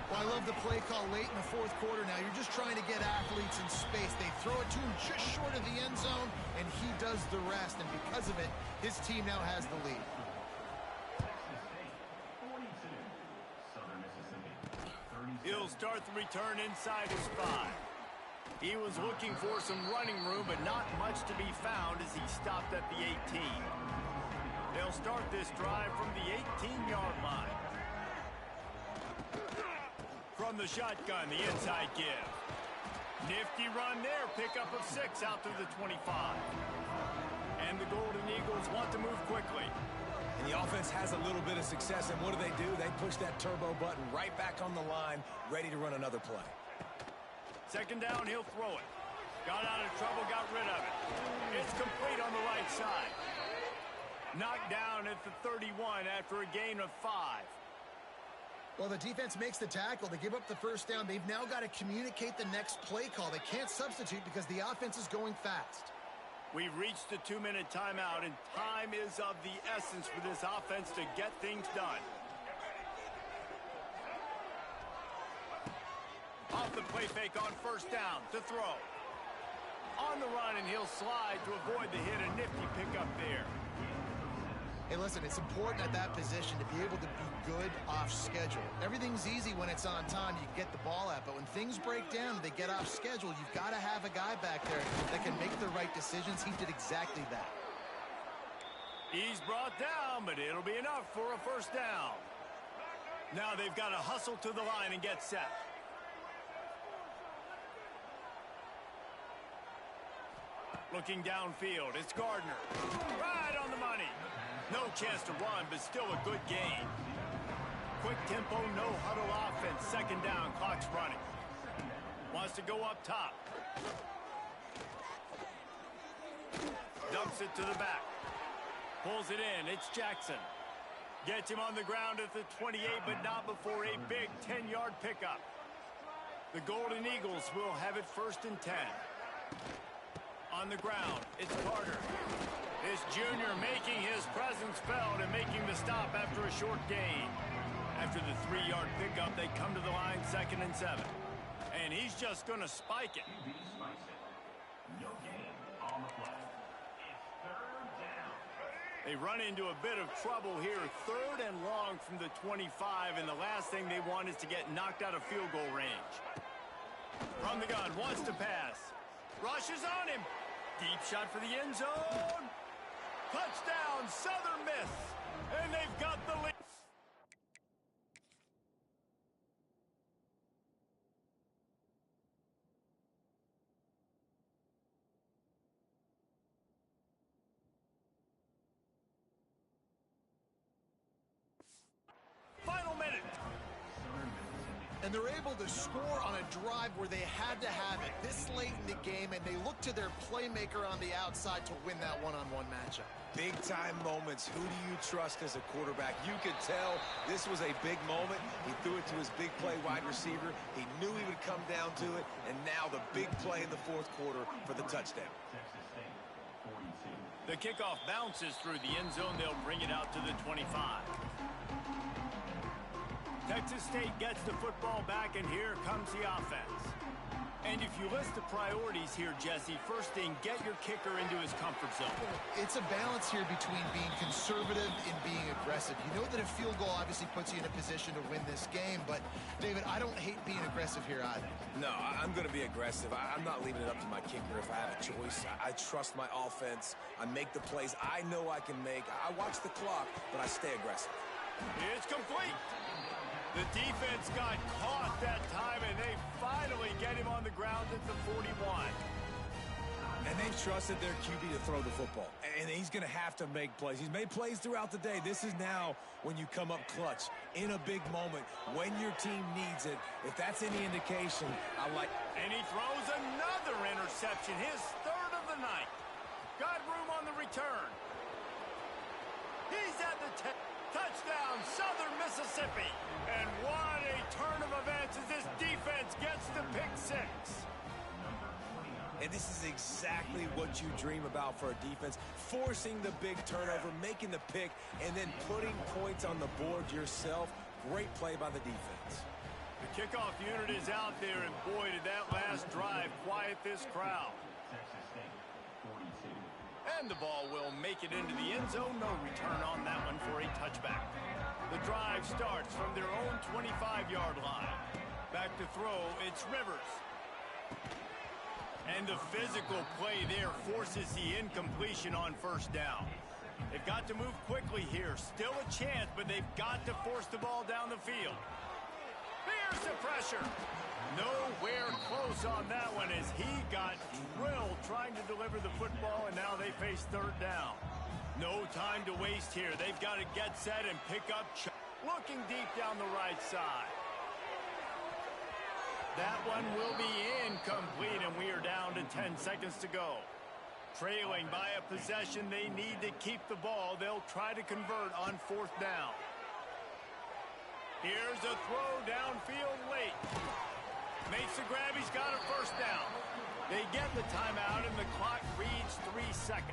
Well, I love the play call late in the 4th quarter now. You're just trying to get athletes in space. They throw it to him just short of the end zone, and he does the rest. And because of it, his team now has the lead. He'll start the return inside his 5. He was looking for some running room, but not much to be found as he stopped at the 18. They'll start this drive from the 18-yard line. From the shotgun, the inside give. Nifty run there, pickup of 6 out to the 25. And the Golden Eagles want to move quickly. And the offense has a little bit of success, and what do? They push that turbo button right back on the line, ready to run another play. 2nd down, he'll throw it. Got out of trouble, got rid of it. It's complete on the right side. Knocked down at the 31 after a gain of 5. Well, the defense makes the tackle. They give up the first down. They've now got to communicate the next play call. They can't substitute because the offense is going fast. We've reached the 2-minute timeout, and time is of the essence for this offense to get things done. Off the play fake on first down to throw. On the run, and he'll slide to avoid the hit. A nifty pickup there. Hey, listen, it's important at that position to be able to be good off schedule. Everything's easy when it's on time, you get the ball out. But when things break down, they get off schedule, you've got to have a guy back there that can make the right decisions. He did exactly that. He's brought down, but it'll be enough for a first down. Now they've got to hustle to the line and get set. Looking downfield, it's Gardner. Right on the money. No chance to run, but still a good gain. Quick tempo, no huddle offense. 2nd down, clock's running. Wants to go up top. Dumps it to the back. Pulls it in. It's Jackson. Gets him on the ground at the 28, but not before a big 10-yard pickup. The Golden Eagles will have it 1st and 10. On the ground, it's Carter. This junior making his presence felt and making the stop after a short gain. After the 3-yard pickup, they come to the line 2nd and 7. And he's just going to spike it. No gain on the play. They run into a bit of trouble here. 3rd and long from the 25, and the last thing they want is to get knocked out of field goal range. From the gun, wants to pass. Rushes on him. Deep shot for the end zone. Touchdown, Southern Miss. And they've got the lead. Final minute. And they're able to score on a drive where they had to have it this late in the game, and they look to their playmaker on the outside to win that one-on-one matchup. Big-time moments. Who do you trust as a quarterback? You could tell this was a big moment. He threw it to his big play wide receiver. He knew he would come down to it, and now the big play in the 4th quarter for the touchdown. The kickoff bounces through the end zone. They'll bring it out to the 25. Texas State gets the football back, and here comes the offense. And if you list the priorities here, Jesse, first thing, get your kicker into his comfort zone. It's a balance here between being conservative and being aggressive. You know that a field goal obviously puts you in a position to win this game, but, David, I don't hate being aggressive here either. No, I'm going to be aggressive. I'm not leaving it up to my kicker if I have a choice. I trust my offense. I make the plays I know I can make. I watch the clock, but I stay aggressive. It's complete. The defense got caught that time, and they finally get him on the ground at the 41. And they've trusted their QB to throw the football. And he's going to have to make plays. He's made plays throughout the day. This is now when you come up clutch in a big moment when your team needs it. If that's any indication, I like. And he throws another interception, his 3rd of the night. Got room on the return. He's at the 10. Touchdown, Southern Mississippi. And what a turn of events as this defense gets the pick 6. And this is exactly what you dream about for a defense. Forcing the big turnover, making the pick, and then putting points on the board yourself. Great play by the defense. The kickoff unit is out there, and boy, did that last drive quiet this crowd. And the ball will make it into the end zone. No return on that one for a touchback. The drive starts from their own 25-yard line. Back to throw, it's Rivers. And the physical play there forces the incompletion on 1st down. They've got to move quickly here. Still a chance, but they've got to force the ball down the field. Here's the pressure. Nowhere close on that one as he got drilled trying to deliver the football, and now they face 3rd down. No time to waste here. They've got to get set and pick up. Looking deep down the right side. That one will be incomplete, and we are down to 10 seconds to go. Trailing by a possession, they need to keep the ball. They'll try to convert on 4th down. Here's a throw downfield late. Makes the grab. He's got a 1st down. They get the timeout, and the clock reads 3 seconds.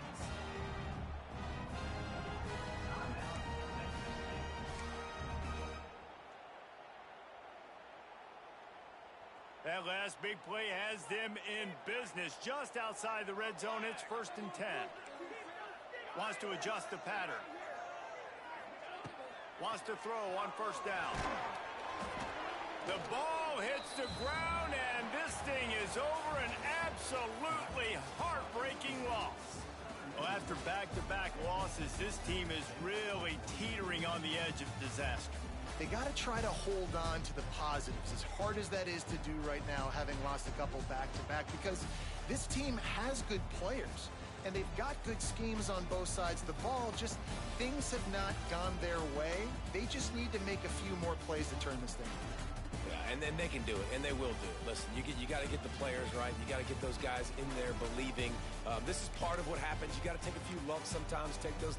That last big play has them in business just outside the red zone. It's 1st and 10. Wants to adjust the pattern. Wants to throw on 1st down. The ball hits the ground, and this thing is over. An absolutely heartbreaking loss. Well, after back-to-back losses, this team is really teetering on the edge of disaster. They got to try to hold on to the positives, as hard as that is to do right now, having lost a couple back-to-back, because this team has good players, and they've got good schemes on both sides of the ball. Just things have not gone their way. They just need to make a few more plays to turn this thing. Yeah, and then they can do it, and they will do it. Listen, you got to get the players right. You got to get those guys in there believing. This is part of what happens. You got to take a few lumps sometimes, take those.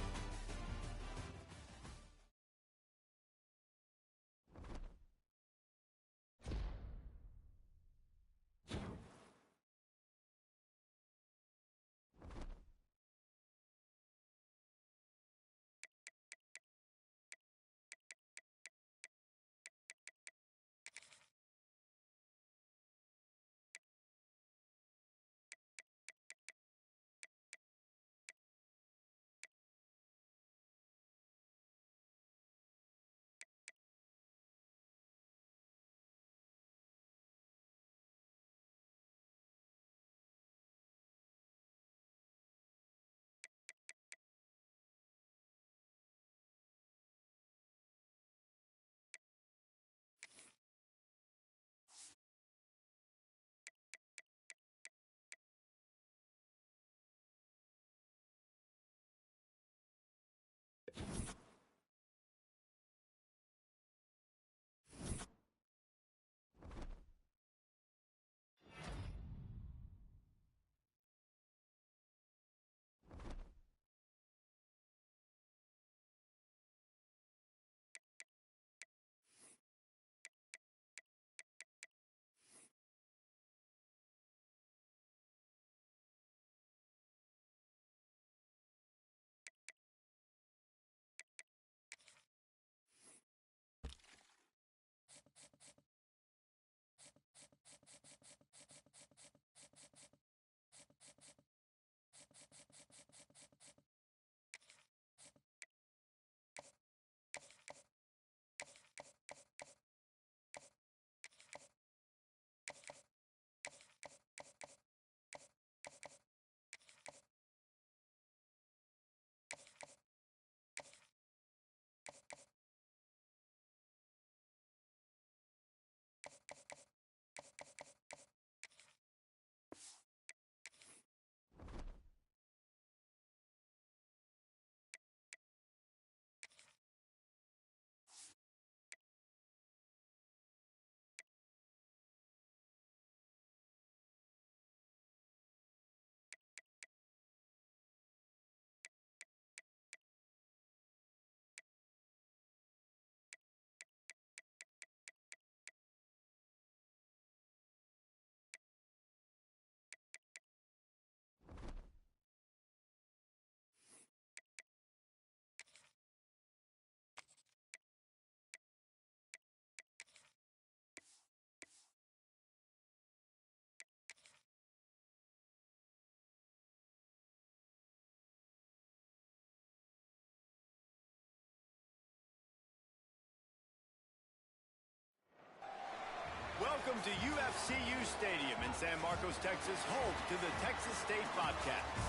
Welcome to UFCU Stadium in San Marcos, Texas, home to the Texas State Bobcats.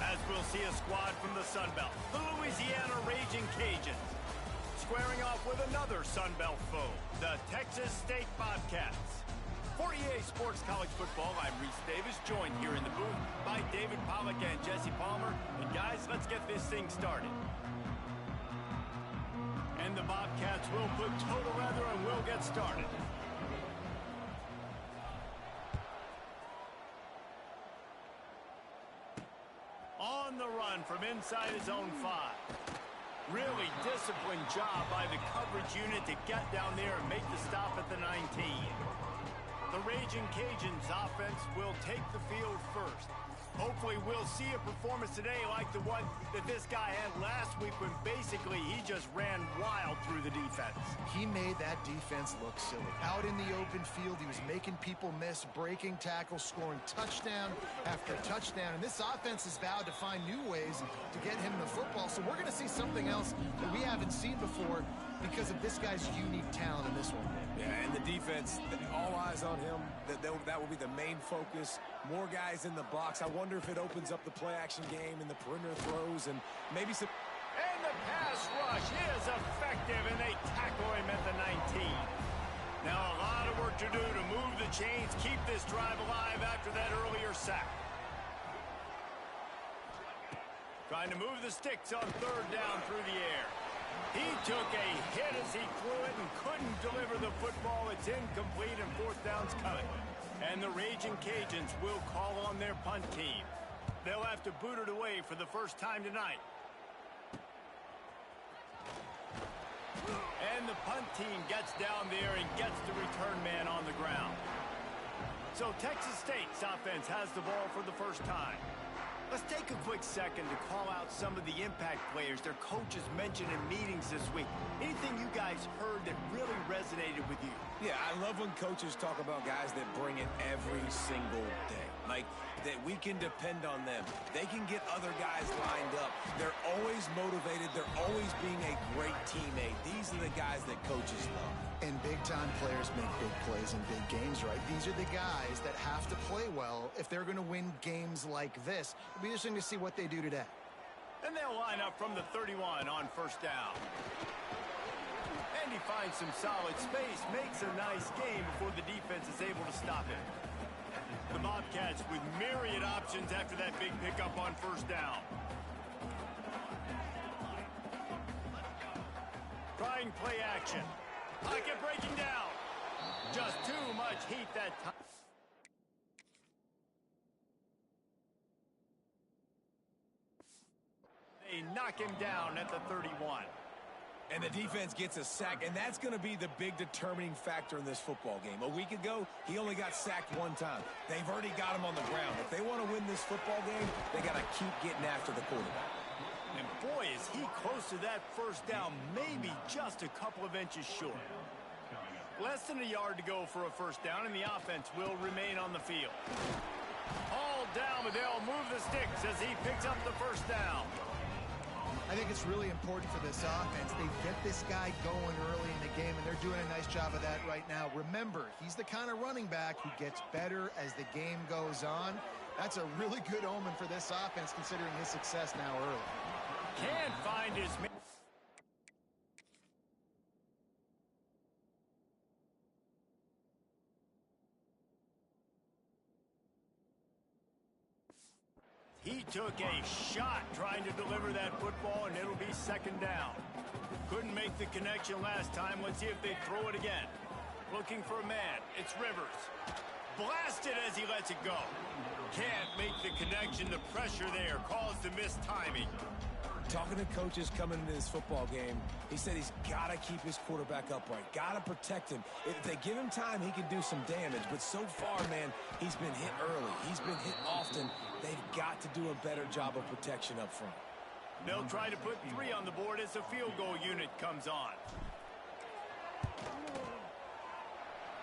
As we'll see a squad from the Sun Belt, the Louisiana Raging Cajuns, squaring off with another Sun Belt foe, the Texas State Bobcats. For EA Sports College Football, I'm Reese Davis, joined here in the booth by David Pollack and Jesse Palmer. And guys, let's get this thing started. And the Bobcats will put total weather and we'll get started. On the run from inside his own 5. Really disciplined job by the coverage unit to get down there and make the stop at the 19. The Raging Cajuns offense will take the field first. Hopefully we'll see a performance today like the one that this guy had last week when basically he just ran wild through the defense. He made that defense look silly. Out in the open field, he was making people miss, breaking tackles, scoring touchdown after touchdown. And this offense has vowed to find new ways to get him the football. So we're going to see something else that we haven't seen before because of this guy's unique talent in this one. Yeah, and the defense, all eyes on him. That will be the main focus. More guys in the box. I wonder if it opens up the play-action game and the perimeter throws and maybe some... And the pass rush is effective, and they tackle him at the 19. Now a lot of work to do to move the chains, keep this drive alive after that earlier sack. Trying to move the sticks on 3rd down through the air. He took a hit as he threw it and couldn't deliver the football. It's incomplete and 4th down's coming. And the Raging Cajuns will call on their punt team. They'll have to boot it away for the first time tonight. And the punt team gets down there and gets the return man on the ground. So Texas State's offense has the ball for the first time. Let's take a quick second to call out some of the impact players their coaches mentioned in meetings this week. Anything you guys heard that really resonated with you? Yeah, I love when coaches talk about guys that bring it every single day. Like, that we can depend on them. They can get other guys lined up. They're always motivated. They're always being a great teammate. These are the guys that coaches love. And big-time players make big plays in big games, right? These are the guys that have to play well if they're going to win games like this. It'll be interesting to see what they do today. And they'll line up from the 31 on 1st down. And he finds some solid space, makes a nice game before the defense is able to stop him. The Bobcats with myriad options after that big pickup on 1st down. Trying play action. Pocket breaking down. Just too much heat that time. They knock him down at the 31. And the defense gets a sack, and that's going to be the big determining factor in this football game. A week ago, he only got sacked 1 time. They've already got him on the ground. If they want to win this football game, they got to keep getting after the quarterback. And boy, is he close to that 1st down, maybe just a couple of inches short. Less than a yard to go for a 1st down, and the offense will remain on the field. Hauled down, but they'll move the sticks as he picks up the 1st down. I think it's really important for this offense. They get this guy going early in the game, and they're doing a nice job of that right now. Remember, he's the kind of running back who gets better as the game goes on. That's a really good omen for this offense, considering his success now early. Can't find his... He took a shot trying to deliver that football, and it'll be 2nd down. Couldn't make the connection last time. Let's see if they throw it again. Looking for a man. It's Rivers. Blasted as he lets it go. Can't make the connection. The pressure there caused the missed timing. Talking to coaches coming into this football game, he said he's got to keep his quarterback upright, got to protect him. If they give him time, he can do some damage. But so far, man, he's been hit early. He's been hit often. They've got to do a better job of protection up front. They'll try to put 3 on the board as the field goal unit comes on.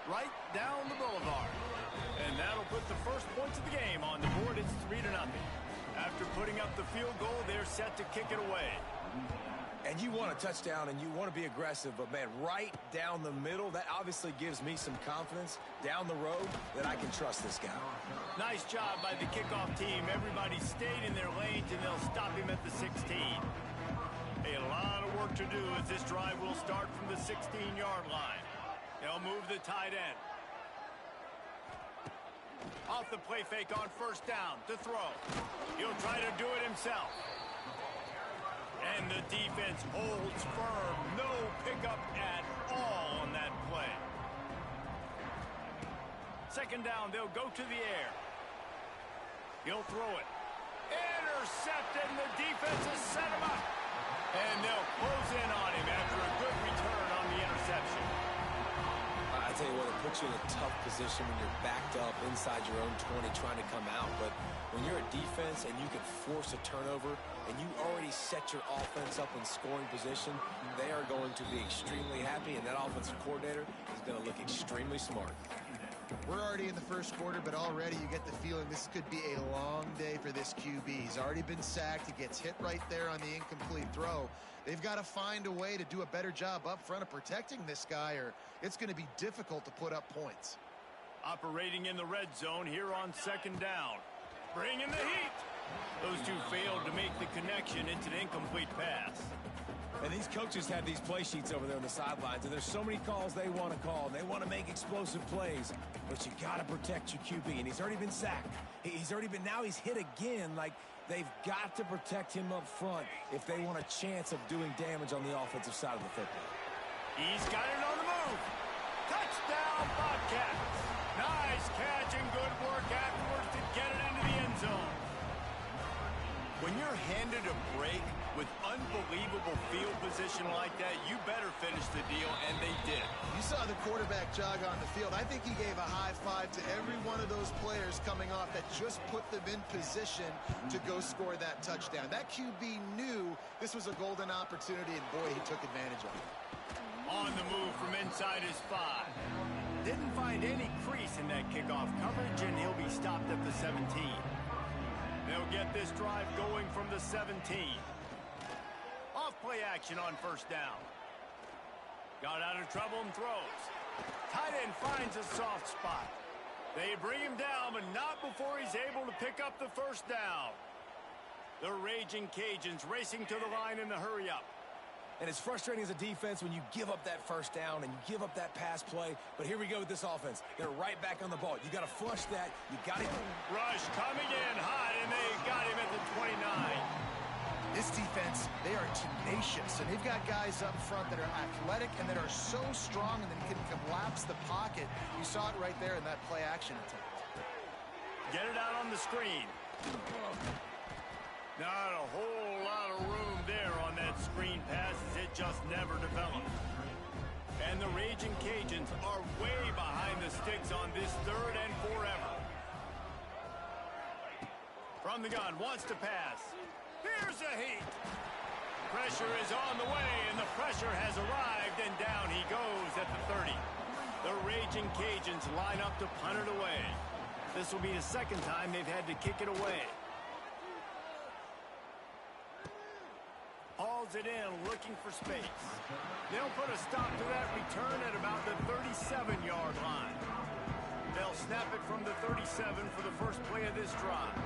Right down the boulevard. And that'll put the first points of the game on the board. It's 3-0. After putting up the field goal, they're set to kick it away. And you want a touchdown and you want to be aggressive, but, man, right down the middle, that obviously gives me some confidence down the road that I can trust this guy. Nice job by the kickoff team. Everybody stayed in their lanes, and they'll stop him at the 16. A lot of work to do as this drive will start from the 16-yard line. They'll move the tight end. Off the play fake on first down to throw. He'll try to do it himself. And the defense holds firm. No pickup at all on that play. Second down, they'll go to the air. He'll throw it. Intercepted, and the defense has set him up. And they'll close in on him after a good return on the interception. I tell you what, it puts you in a tough position when you're backed up inside your own 20 trying to come out. But when you're a defense and you can force a turnover and you already set your offense up in scoring position, they are going to be extremely happy, and that offensive coordinator is going to look extremely smart. We're already in the first quarter, but already you get the feeling this could be a long day for this QB. He's already been sacked. He gets hit right there on the incomplete throw. They've got to find a way to do a better job up front of protecting this guy, or it's going to be difficult to put up points. Operating in the red zone here on second down. Bringing the heat. Those two failed to make the connection. It's an incomplete pass. And these coaches have these play sheets over there on the sidelines, and there's so many calls they want to call. They want to make explosive plays, but you got to protect your QB, and he's already been sacked. Now he's hit again. Like, they've got to protect him up front if they want a chance of doing damage on the offensive side of the football. He's got it on the move. Touchdown, Bobcats. Nice catch and good work afterwards to get it into the end zone. When you're handed a break with unbelievable field position like that, you better finish the deal, and they did. You saw the quarterback jog on the field. I think he gave a high five to every one of those players coming off that just put them in position to go score that touchdown. That QB knew this was a golden opportunity, and boy, he took advantage of it. On the move from inside his 5. Didn't find any crease in that kickoff coverage, and he'll be stopped at the 17. They'll get this drive going from the 17. Off play action on first down. Got out of trouble and throws. Tight end finds a soft spot. They bring him down, but not before he's able to pick up the first down. The Raging Cajuns racing to the line in the hurry-up. And it's frustrating as a defense when you give up that first down and you give up that pass play. But here we go with this offense. They're right back on the ball. You got to flush that. You got to. Rush coming in hot, and they got him at the 29. This defense, they are tenacious, and they've got guys up front that are athletic and that are so strong and that can collapse the pocket. You saw it right there in that play action attempt. Get it out on the screen. Not a whole lot of room there on that screen pass as it just never developed. And the Raging Cajuns are way behind the sticks on this 3rd and forever. From the gun, wants to pass. Here's a heat. Pressure is on the way, and the pressure has arrived, and down he goes at the 30. The Raging Cajuns line up to punt it away. This will be the second time they've had to kick it away. Hauls it in, looking for space. They'll put a stop to that return at about the 37-yard line. They'll snap it from the 37 for the first play of this drive.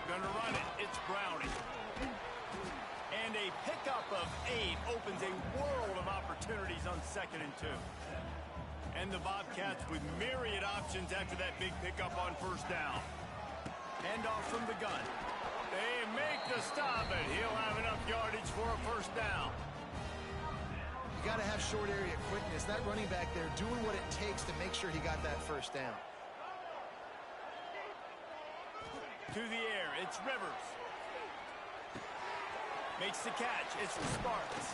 Gonna run it. It's Browning. And a pickup of 8 opens a world of opportunities on 2nd and 2. And the Bobcats with myriad options after that big pickup on first down. Handoff from the gun. They make the stop, and he'll have enough yardage for a first down. You got to have short area quickness. That running back there doing what it takes to make sure he got that first down. To the air, it's Rivers. Makes the catch, it's the Sparks.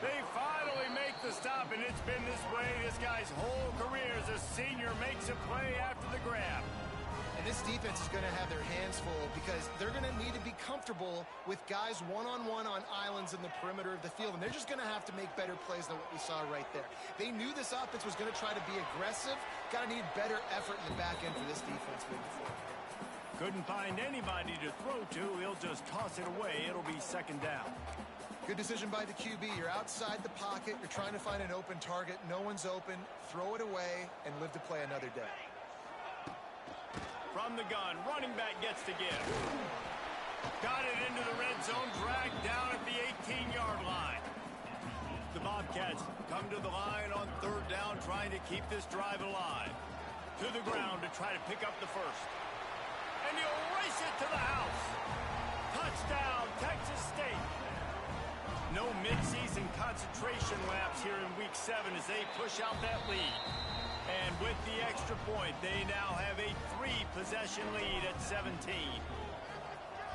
They finally make the stop, and it's been this way this guy's whole career as a senior makes a play after the grab. And this defense is going to have their hands full because they're going to need to be comfortable with guys one-on-one on islands in the perimeter of the field, and they're just going to have to make better plays than what we saw right there. They knew this offense was going to try to be aggressive. Got to need better effort in the back end for this defense moving forward. Couldn't find anybody to throw to. He'll just toss it away. It'll be second down. Good decision by the QB. You're outside the pocket. You're trying to find an open target. No one's open. Throw it away and live to play another day. From the gun, running back gets to give. Got it into the red zone, dragged down at the 18-yard line. The Bobcats come to the line on third down, trying to keep this drive alive. To the ground to try to pick up the first. And he'll race it to the house. Touchdown, Texas State. No midseason concentration lapse here in Week 7 as they push out that lead. And with the extra point, they now have a 3-possession lead at 17.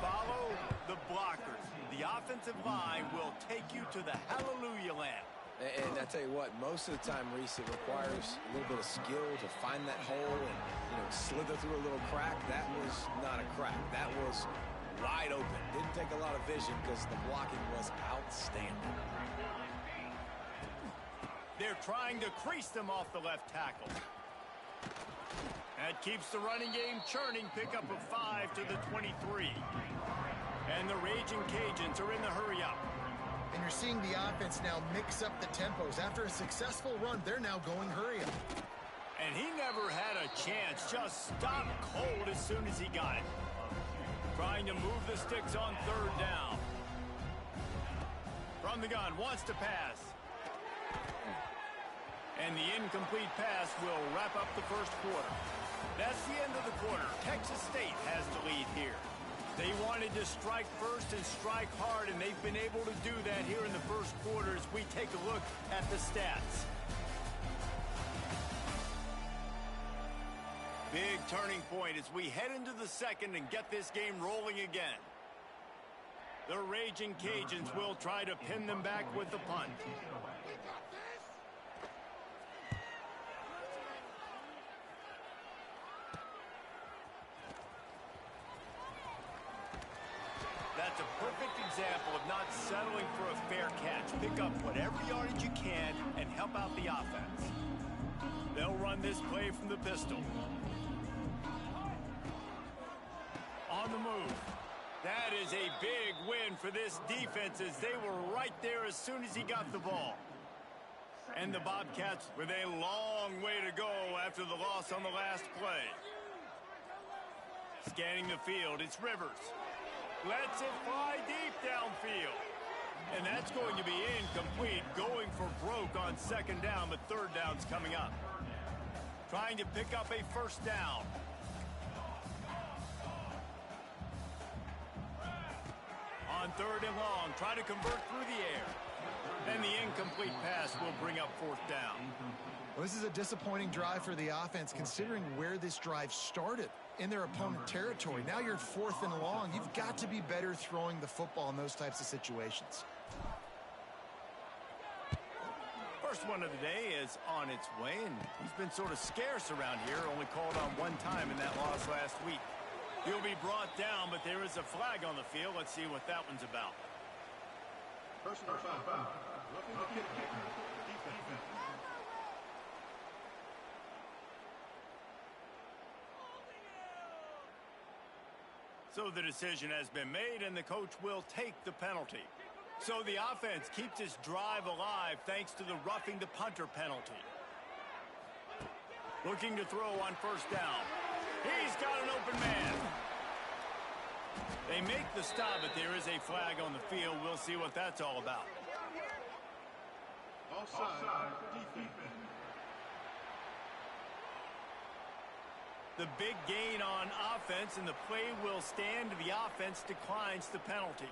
Follow the blockers. The offensive line will take you to the hallelujah land. And I tell you what, most of the time, Reese, it requires a little bit of skill to find that hole and, slither through a little crack. That was not a crack. That was wide open. Didn't take a lot of vision because the blocking was outstanding. They're trying to crease them off the left tackle. That keeps the running game churning. Pickup of 5 to the 23. And the Raging Cajuns are in the hurry-up. And you're seeing the offense now mix up the tempos. After a successful run, they're now going hurry-up. And he never had a chance. Just stopped cold as soon as he got it. Trying to move the sticks on third down. From the gun, wants to pass. And the incomplete pass will wrap up the first quarter. That's the end of the quarter. Texas State has the lead here. They wanted to strike first and strike hard, and they've been able to do that here in the first quarter as we take a look at the stats. Big turning point as we head into the second and get this game rolling again. The Raging Cajuns will try to pin them back with the punt. That's a perfect example of not settling for a fair catch. Pick up whatever yardage you can and help out the offense. They'll run this play from the pistol. On the move. That is a big win for this defense as they were right there as soon as he got the ball. And the Bobcats with a long way to go after the loss on the last play. Scanning the field, it's Rivers. Lets it fly deep downfield. And that's going to be incomplete, going for broke on second down, but third down's coming up. Trying to pick up a first down. On third and long, try to convert through the air. And the incomplete pass will bring up fourth down. Well, this is a disappointing drive for the offense considering where this drive started in their opponent territory. Now you're fourth and long. You've got to be better throwing the football in those types of situations. First one of the day is on its way, and he's been sort of scarce around here, only called on one time in that loss last week. He'll be brought down, but there is a flag on the field. Let's see what that one's about. Personal foul. Looking kicker. Defense. So the decision has been made, and the coach will take the penalty. So the offense keeps its drive alive thanks to the roughing the punter penalty. Looking to throw on first down. He's got an open man. They make the stop, but there is a flag on the field. We'll see what that's all about. Offside. Defense. The big gain on offense, and the play will stand. The offense declines the penalty.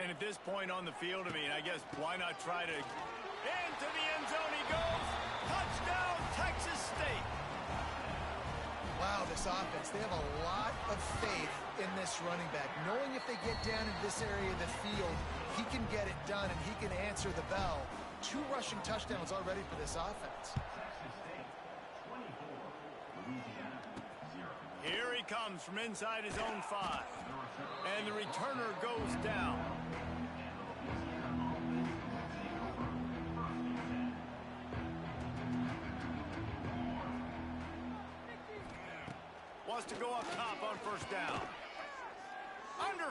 And at this point on the field, I guess why not try to... Into the end zone he goes. Touchdown, Texas State. Wow, this offense, they have a lot of faith in this running back. Knowing if they get down in this area of the field, he can get it done and he can answer the bell. 2 rushing touchdowns already for this offense. Here he comes from inside his own 5. And the returner goes down. Wants to go up top on first down.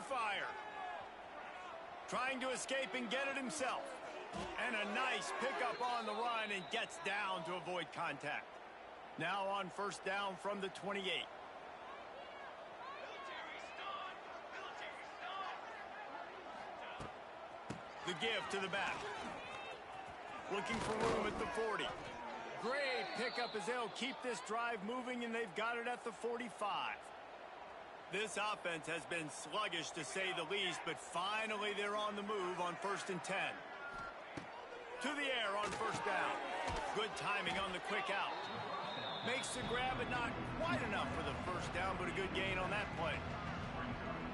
fire. Trying to escape and get it himself. And a nice pickup on the run and gets down to avoid contact. Now on first down from the 28. The give to the back. Looking for room at the 40. Great pickup as they'll keep this drive moving, and they've got it at the 45. This offense has been sluggish to say the least, but finally they're on the move on 1st and 10. To the air on first down. Good timing on the quick out. Makes the grab, but not quite enough for the first down, but a good gain on that play.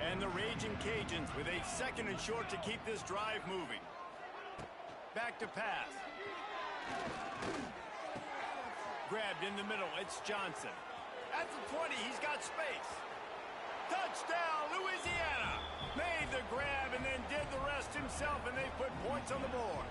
And the Raging Cajuns with a 2nd and short to keep this drive moving. Back to pass. Grabbed in the middle. It's Johnson. At the 20, he's got space. Touchdown, Louisiana! Made the grab and then did the rest himself, and they put points on the board.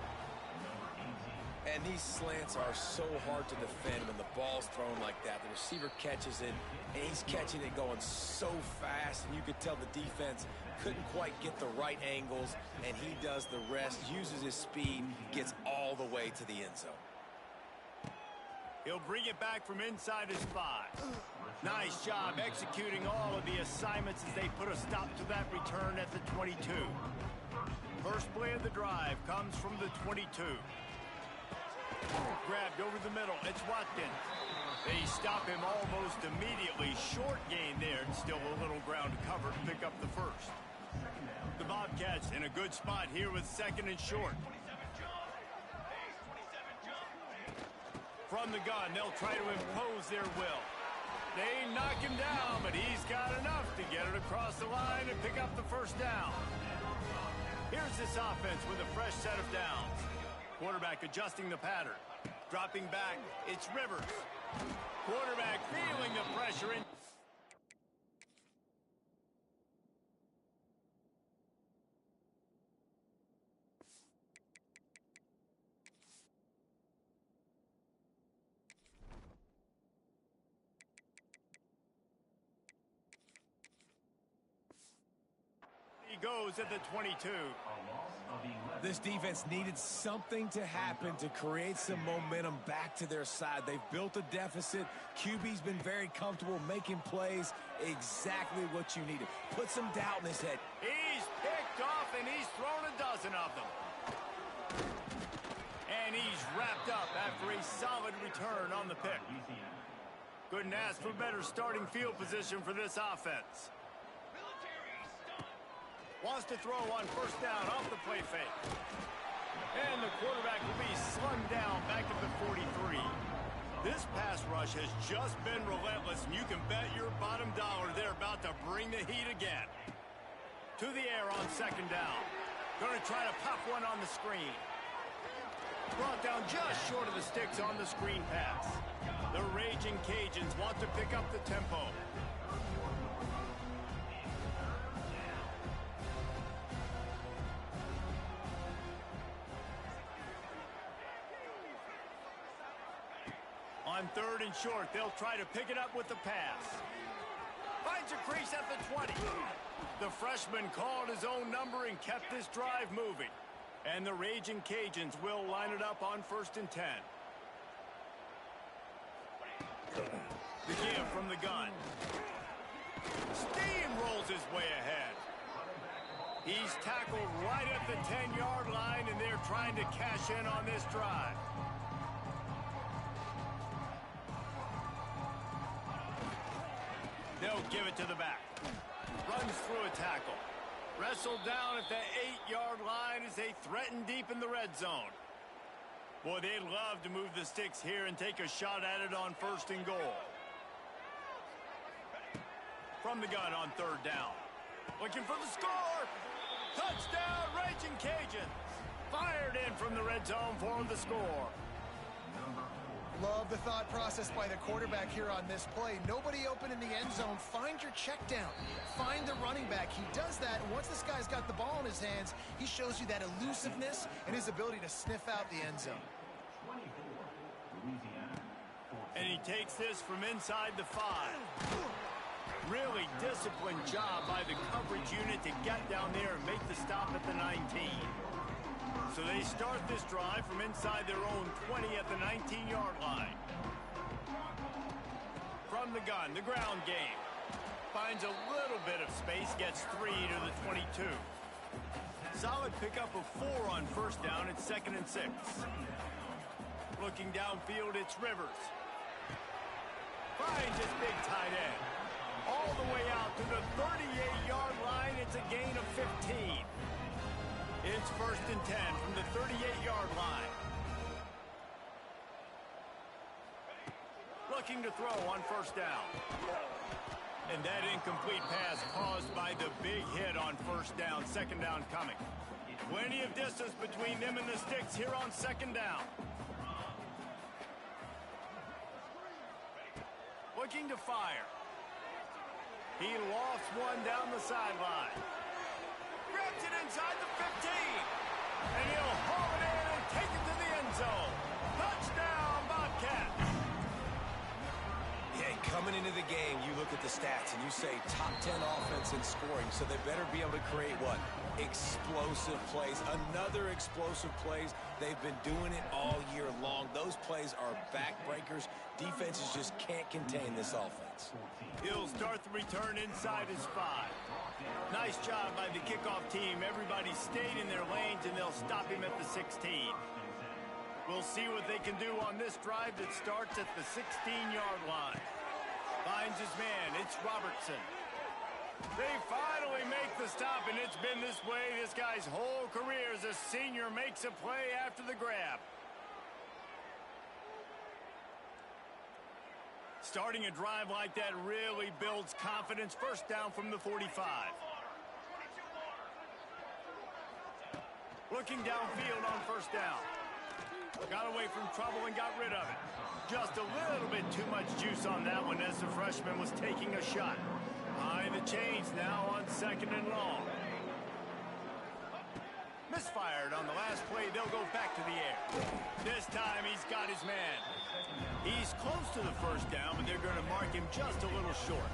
And these slants are so hard to defend when the ball's thrown like that. The receiver catches it, and he's catching it going so fast, and you could tell the defense couldn't quite get the right angles, and he does the rest, uses his speed, gets all the way to the end zone. He'll bring it back from inside his 5. Nice job executing all of the assignments as they put a stop to that return at the 22. First play of the drive comes from the 22. Grabbed over the middle. It's Watkins. They stop him almost immediately. Short gain there, and still a little ground to cover to pick up the first. The Bobcats in a good spot here with 2nd and short. From the gun, they'll try to impose their will. They knock him down, but he's got enough to get it across the line and pick up the first down. Here's this offense with a fresh set of downs. Quarterback adjusting the pattern. Dropping back, it's Rivers. Quarterback feeling the pressure in. He goes at the 22. This defense needed something to happen to create some momentum back to their side. They've built a deficit. QB's been very comfortable making plays. Exactly what you needed. Put some doubt in his head. He's picked off, and he's thrown a dozen of them. And he's wrapped up after a solid return on the pick. Couldn't ask for better starting field position for this offense. Wants to throw on first down off the play fake. And the quarterback will be slung down back at the 43. This pass rush has just been relentless, and you can bet your bottom dollar they're about to bring the heat again. To the air on 2nd down. Going to try to pop one on the screen. Brought down just short of the sticks on the screen pass. The Raging Cajuns want to pick up the tempo. On 3rd and short, they'll try to pick it up with the pass. Finds a crease at the 20. The freshman called his own number and kept this drive moving. And the Raging Cajuns will line it up on 1st and 10. The give from the gun. Steamrolls his way ahead. He's tackled right at the 10-yard line, and they're trying to cash in on this drive. They'll give it to the back. Runs through a tackle. Wrestled down at the 8-yard line as they threaten deep in the red zone. Boy, they'd love to move the sticks here and take a shot at it on 1st and goal. From the gun on 3rd down. Looking for the score. Touchdown, Raging Cajuns. Fired in from the red zone for the score. Love the thought process by the quarterback here on this play. Nobody open in the end zone. Find your check down. Find the running back. He does that, and once this guy's got the ball in his hands, he shows you that elusiveness and his ability to sniff out the end zone. And he takes this from inside the 5. Really disciplined job by the coverage unit to get down there and make the stop at the 19. So they start this drive from inside their own 20 at the 19-yard line. From the gun, the ground game. Finds a little bit of space, gets 3 to the 22. Solid pickup of 4 on first down at 2nd and 6. Looking downfield, it's Rivers. Finds his big tight end. All the way out to the 38-yard line. It's a gain of 15. It's 1st and 10 from the 38-yard line. Looking to throw on first down. And that incomplete pass caused by the big hit on first down. 2nd down coming. Plenty of distance between them and the sticks here on 2nd down. Looking to fire. He lofts one down the sideline. Grabs it inside the 15. And he'll haul it in and take it to the end zone. Touchdown, Bobcats. Yeah, coming into the game, you look at the stats and you say top 10 offense in scoring, so they better be able to create what? Explosive plays. Another explosive plays. They've been doing it all year long. Those plays are backbreakers. Defenses just can't contain this offense. He'll start the return inside his 5. Nice job by the kickoff team. Everybody stayed in their lanes, and they'll stop him at the 16. We'll see what they can do on this drive that starts at the 16-yard line. Finds his man. It's Robertson. They finally make the stop, and it's been this way this guy's whole career as a senior makes a play after the grab. Starting a drive like that really builds confidence. First down from the 45. Looking downfield on first down. Got away from trouble and got rid of it. Just a little bit too much juice on that one as the freshman was taking a shot. Behind the chains now on 2nd and long. Misfired on the last play. They'll go back to the air. This time he's got his man. He's close to the first down, but they're going to mark him just a little short.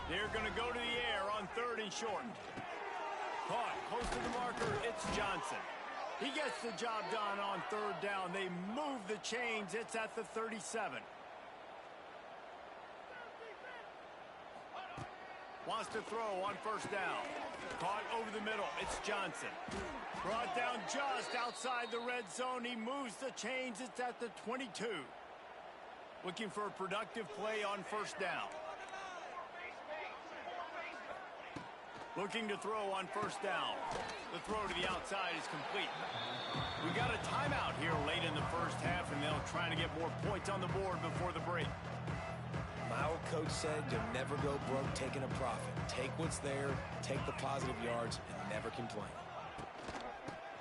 They're going to go to the air on 3rd and short. Caught close to the marker. It's Johnson. He gets the job done on 3rd down. They move the chains. It's at the 37. Wants to throw on first down. Caught over the middle. It's Johnson. Brought down just outside the red zone. He moves the chains. It's at the 22. Looking for a productive play on first down. Looking to throw on first down. The throw to the outside is complete. We got a timeout here late in the first half, and they'll try to get more points on the board before the break. My old coach said you'll never go broke taking a profit. Take what's there, take the positive yards, and never complain.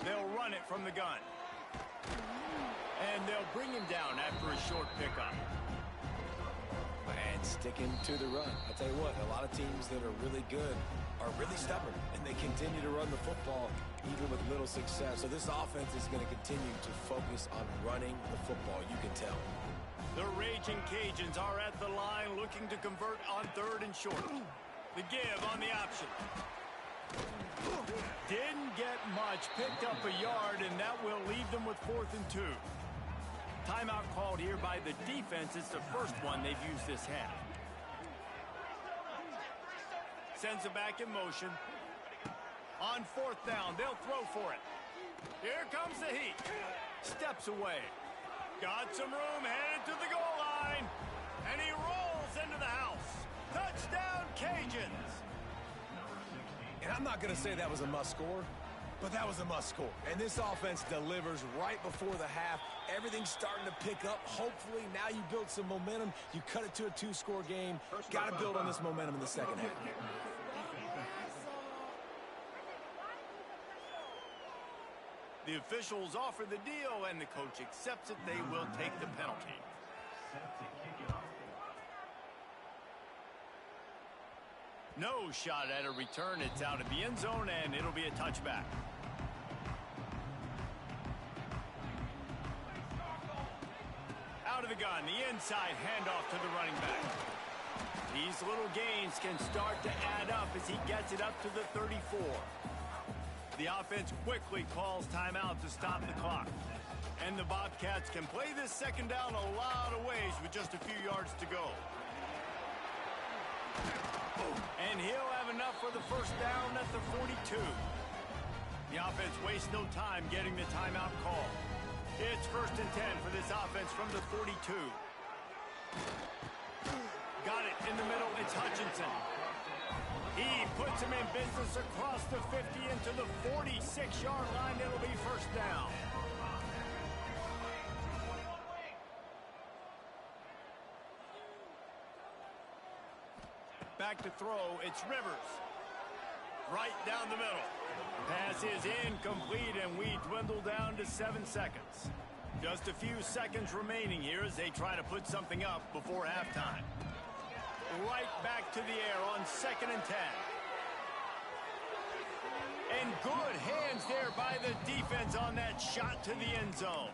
They'll run it from the gun. And they'll bring him down after a short pickup. And sticking to the run. I tell you what, a lot of teams that are really good are really stubborn, and they continue to run the football even with little success. So this offense is going to continue to focus on running the football, you can tell. The Raging Cajuns are at the line looking to convert on 3rd and short. The give on the option. Didn't get much, picked up a yard, and that will leave them with 4th and 2. Timeout called here by the defense. It's the first one they've used this half. Sends it back in motion. On 4th down, they'll throw for it. Here comes the heat. Steps away. Got some room, headed to the goal line. And he rolls into the house. Touchdown, Cajuns. And I'm not going to say that was a must score, but that was a must score. And this offense delivers right before the half. Everything's starting to pick up. Hopefully, now you build some momentum. You cut it to a 2-score game. Got to build on this momentum in the second half. The officials offer the deal, and the coach accepts it. They will take the penalty. No shot at a return. It's out of the end zone, and it'll be a touchback. the gun. The inside handoff to the running back. These little gains can start to add up as he gets it up to the 34. The offense quickly calls timeout to stop the clock. And the Bobcats can play this second down a lot of ways with just a few yards to go. And he'll have enough for the first down at the 42. The offense wastes no time getting the timeout call. It's 1st and 10 for this offense from the 42. Got it in the middle. It's Hutchinson. He puts him in business across the 50 into the 46-yard line. It'll be first down. Back to throw. It's Rivers. Right down the middle. Pass is incomplete, and we dwindle down to 7 seconds. Just a few seconds remaining here as they try to put something up before halftime. Right back to the air on 2nd and 10. And good hands there by the defense on that shot to the end zone.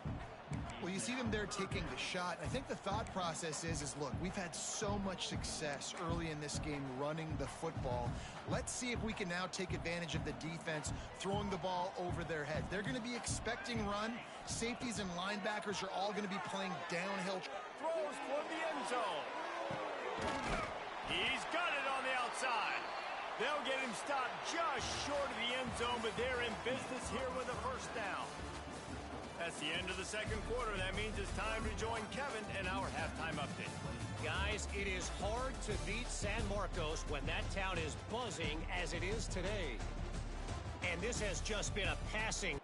Well, you see them there taking the shot. I think the thought process is look, we've had so much success early in this game running the football. Let's see if we can now take advantage of the defense throwing the ball over their heads. They're going to be expecting run. Safeties and linebackers are all going to be playing downhill. Throws for the end zone. He's got it on the outside. They'll get him stopped just short of the end zone, but they're in business here with a first down. That's the end of the second quarter. That means it's time to join Kevin in our halftime update. Guys, it is hard to beat San Marcos when that town is buzzing as it is today. And this has just been a passing.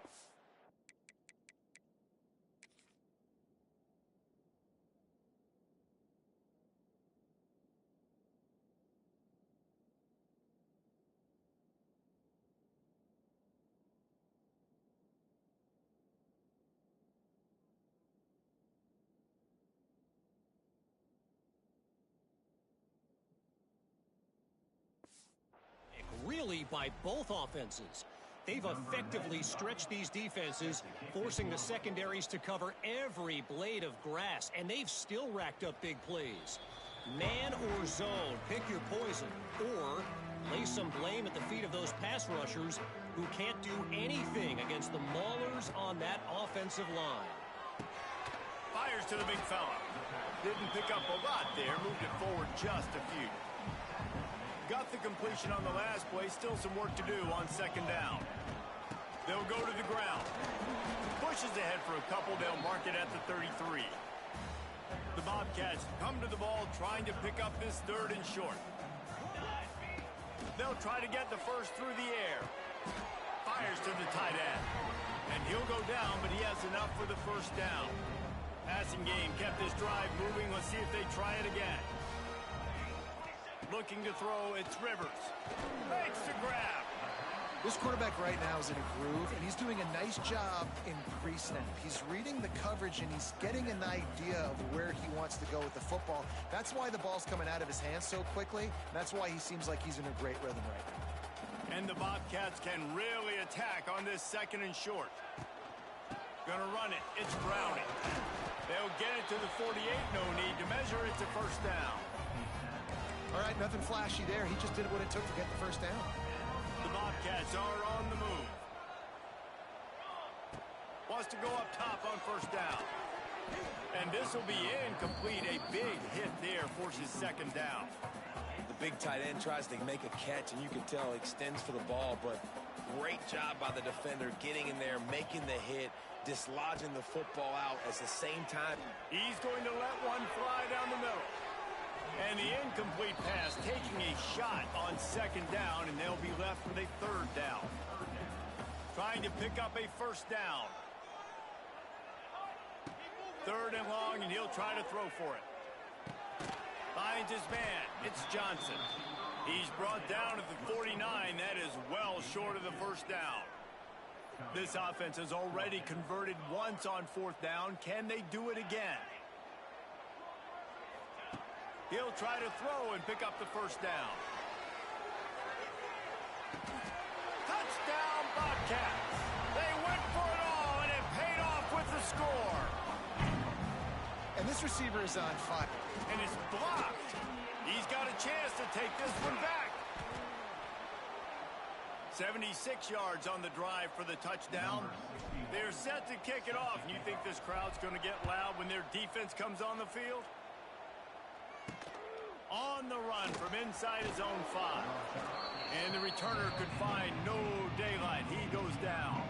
Really by both offenses. They've effectively stretched these defenses, forcing the secondaries to cover every blade of grass, and they've still racked up big plays. Man or zone, pick your poison, or lay some blame at the feet of those pass rushers who can't do anything against the maulers on that offensive line. Fires to the big fella. Didn't pick up a lot there, moved it forward just a few. Got the completion on the last play. Still some work to do on second down. They'll go to the ground. Pushes ahead for a couple. They'll mark it at the 33. The Bobcats come to the ball trying to pick up this 3rd and short. They'll try to get the first through the air. Fires to the tight end. And he'll go down, but he has enough for the first down. Passing game kept this drive moving. Let's see if they try it again. Looking to throw, it's Rivers. Makes the grab. This quarterback right now is in a groove, and he's doing a nice job in pre-snap. He's reading the coverage, and he's getting an idea of where he wants to go with the football. That's why the ball's coming out of his hands so quickly. That's why he seems like he's in a great rhythm right now. And the Bobcats can really attack on this 2nd and short. Gonna run it. It's Browning. They'll get it to the 48. No need to measure. It's a first down. All right, nothing flashy there. He just did what it took to get the first down. The Bobcats are on the move. Wants to go up top on first down. And this will be incomplete. A big hit there forces second down. The big tight end tries to make a catch, and you can tell extends for the ball, but great job by the defender getting in there, making the hit, dislodging the football out at the same time. He's going to let one fly down the middle. And the incomplete pass taking a shot on second down, and they'll be left with a 3rd down. Trying to pick up a first down. 3rd and long, and he'll try to throw for it. Finds his man. It's Johnson. He's brought down at the 49. That is well short of the first down. This offense has already converted once on 4th down. Can they do it again? He'll try to throw and pick up the first down. Touchdown, Bobcats. They went for it all, and it paid off with the score. And this receiver is on fire. And it's blocked. He's got a chance to take this one back. 76 yards on the drive for the touchdown. They're set to kick it off. And you think this crowd's going to get loud when their defense comes on the field? On the run from inside his own 5. And the returner could find no daylight. He goes down.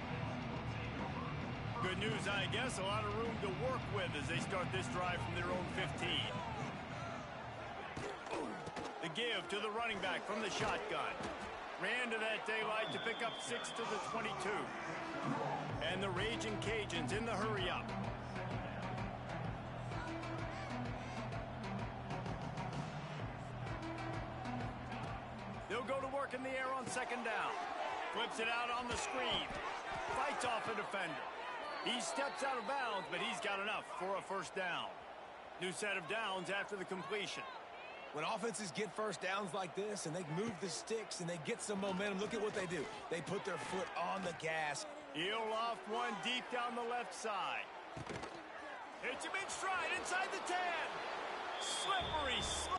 Good news, I guess. A lot of room to work with as they start this drive from their own 15. The give to the running back from the shotgun. Ran to that daylight to pick up 6 to the 22. And the Raging Cajuns in the hurry-up. They'll go to work in the air on second down. Flips it out on the screen. Fights off a defender. He steps out of bounds, but he's got enough for a first down. New set of downs after the completion. When offenses get first downs like this and they move the sticks and they get some momentum, look at what they do. They put their foot on the gas. He'll loft one deep down the left side. Hits him in stride inside the 10. Slippery.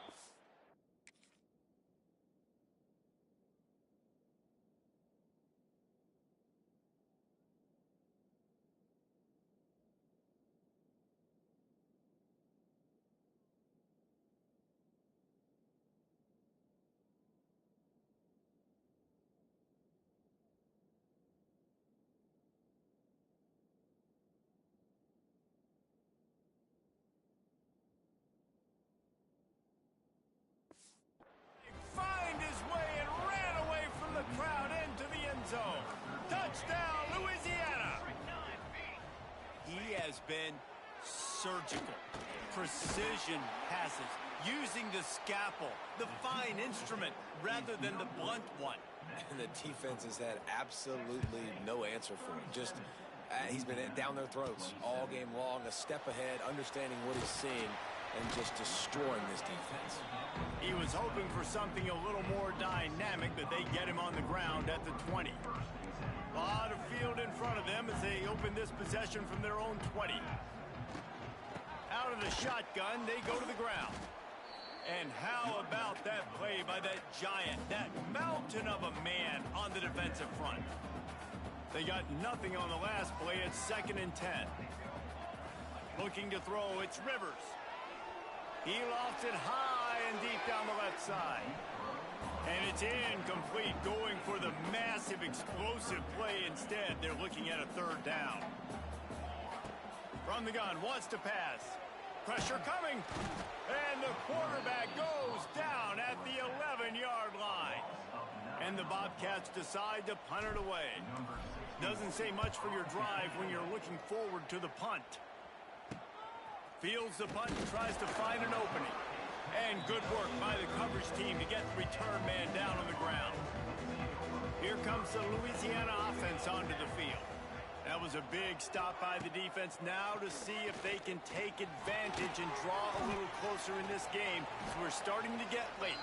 Touchdown, Louisiana! He has been surgical. Precision passes, using the scalpel, the fine instrument, rather than the blunt one. And the defense has had absolutely no answer for him. Just, he's been down their throats all game long, a step ahead, understanding what he's seeing, and just destroying this defense. He was hoping for something a little more dynamic, but they get him on the ground at the 20. A lot of field in front of them as they open this possession from their own 20. Out of the shotgun, they go to the ground. And how about that play by that giant, that mountain of a man on the defensive front? They got nothing on the last play. It's 2nd and 10. Looking to throw, it's Rivers. He lofts it high and deep down the left side. And it's incomplete, going for the massive, explosive play instead. They're looking at a 3rd down. From the gun, wants to pass. Pressure coming. And the quarterback goes down at the 11-yard line. And the Bobcats decide to punt it away. Doesn't say much for your drive when you're looking forward to the punt. Fields the punt and tries to find an opening. And good work by the coverage team to get the return man down on the ground. Here comes the Louisiana offense onto the field. That was a big stop by the defense now to see if they can take advantage and draw a little closer in this game. So we're starting to get late.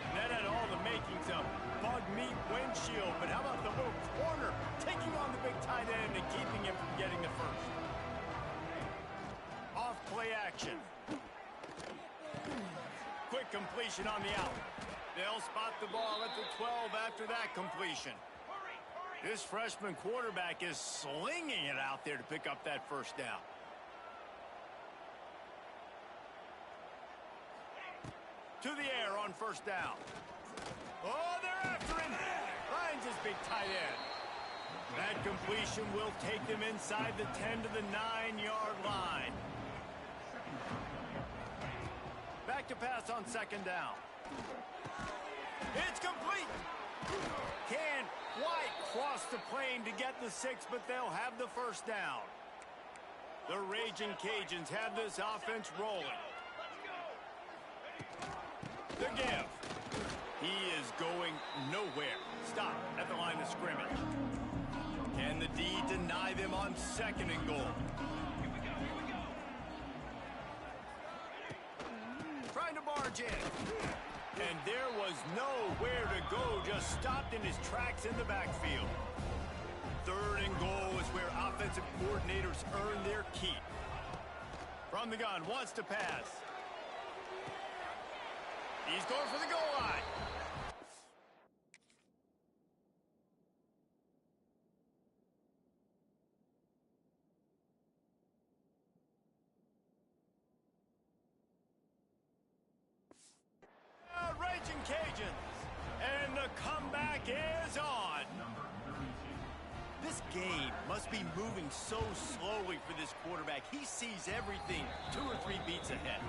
And that had all the makings of bug meat windshield. But how about the little corner taking on the big tight end and keeping him from getting the first? Off play action. Quick completion on the out. They'll spot the ball at the 12 after that completion. This freshman quarterback is slinging it out there to pick up that first down. To the air on first down. Oh, they're after him. Finds his big tight end. That completion will take them inside the 10 to the 9-yard line. Back to pass on second down. It's complete. Can't quite cross the plane to get the 6, but they'll have the first down. The Raging Cajuns have this offense rolling. The give. He is going nowhere. Stop at the line of scrimmage. Can the D deny them on 2nd and goal? Trying to barge in. And there was nowhere to go, just stopped in his tracks in the backfield. 3rd and goal is where offensive coordinators earn their keep. From the gun, wants to pass. He's going for the goal line. Raging Cajuns. And the comeback is on. This game must be moving so slowly for this quarterback. He sees everything 2 or 3 beats ahead.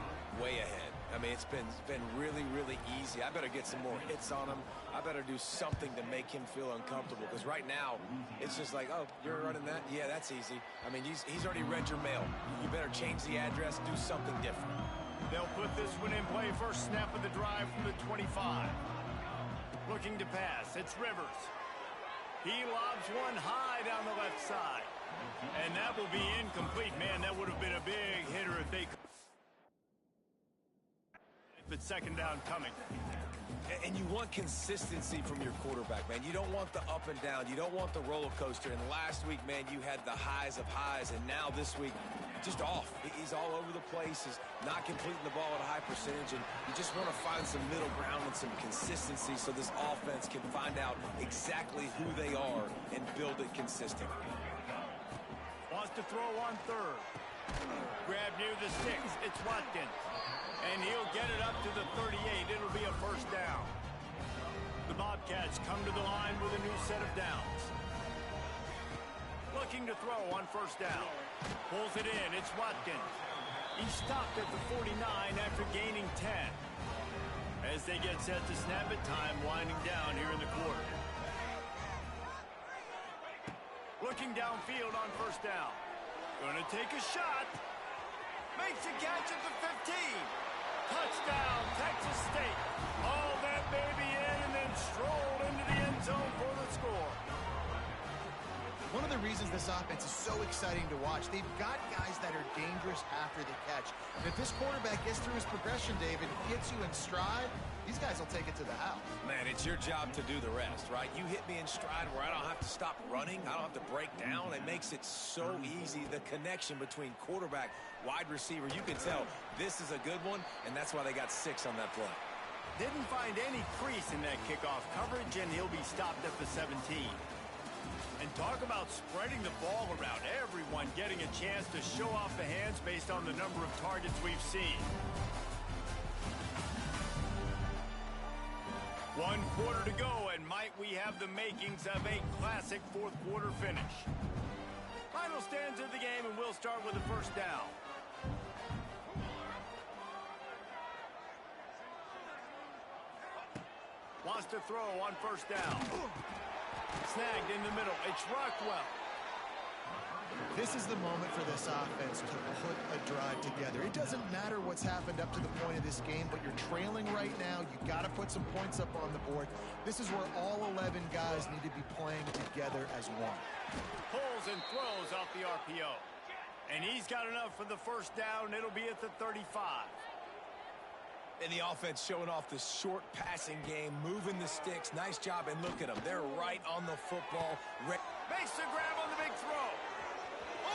Way ahead. I mean, it's been really, really easy. I better get some more hits on him. I better do something to make him feel uncomfortable. Because right now, it's just like, oh, you're running that? Yeah, that's easy. I mean, he's already read your mail. You better change the address, do something different. They'll put this one in play. First snap of the drive from the 25. Looking to pass. It's Rivers. He lobs one high down the left side. And that will be incomplete. Man, that would have been a big hitter if they could. But second down coming. And you want consistency from your quarterback, man. You don't want the up and down. You don't want the roller coaster. And last week, man, you had the highs of highs. And now this week, just off. He's all over the place. He's not completing the ball at a high percentage. And you just want to find some middle ground and some consistency so this offense can find out exactly who they are and build it consistently. Wants to throw on third. Grab near the sticks. It's Watkins. And he'll get it up to the 38. It'll be a first down. The Bobcats come to the line with a new set of downs. Looking to throw on first down. Pulls it in. It's Watkins. He stopped at the 49 after gaining 10. As they get set to snap it, time winding down here in the quarter. Looking downfield on first down. Gonna take a shot. Makes a catch at the 15. Touchdown, Texas State. Hauled that baby in and then strolled into the end zone for the score. One of the reasons this offense is so exciting to watch, they've got guys that are dangerous after the catch. And if this quarterback gets through his progression, David, hits you in stride, these guys will take it to the house. Man, it's your job to do the rest, right? You hit me in stride where I don't have to stop running. I don't have to break down. It makes it so easy. The connection between quarterback, wide receiver, you can tell this is a good one, and that's why they got 6 on that play. Didn't find any crease in that kickoff coverage, and he'll be stopped at the 17. And talk about spreading the ball around. Everyone getting a chance to show off the hands based on the number of targets we've seen. 1 quarter to go, and might we have the makings of a classic fourth quarter finish. Final stanza of the game, and we'll start with the first down. Wants to throw on first down. Snagged in the middle. It's Rockwell. This is the moment for this offense to put a drive together. It doesn't matter what's happened up to the point of this game, but you're trailing right now. You got to put some points up on the board. This is where all 11 guys need to be playing together as one. Pulls and throws off the RPO. And he's got enough for the first down. It'll be at the 35. And the offense showing off the short passing game, moving the sticks. Nice job, and look at them. They're right on the football. Makes the grab on the big throw.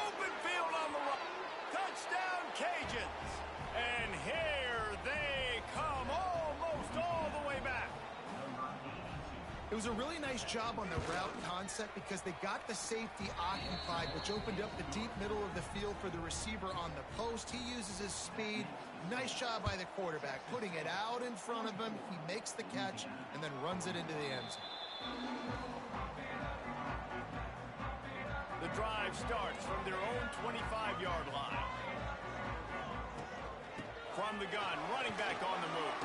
Open field on the right. Touchdown, Cajuns. And here they come almost all the way back. It was a really nice job on the route concept because they got the safety occupied, which opened up the deep middle of the field for the receiver on the post. He uses his speed. Nice job by the quarterback, putting it out in front of him. He makes the catch and then runs it into the end zone. The drive starts from their own 25-yard line. From the gun, running back on the move.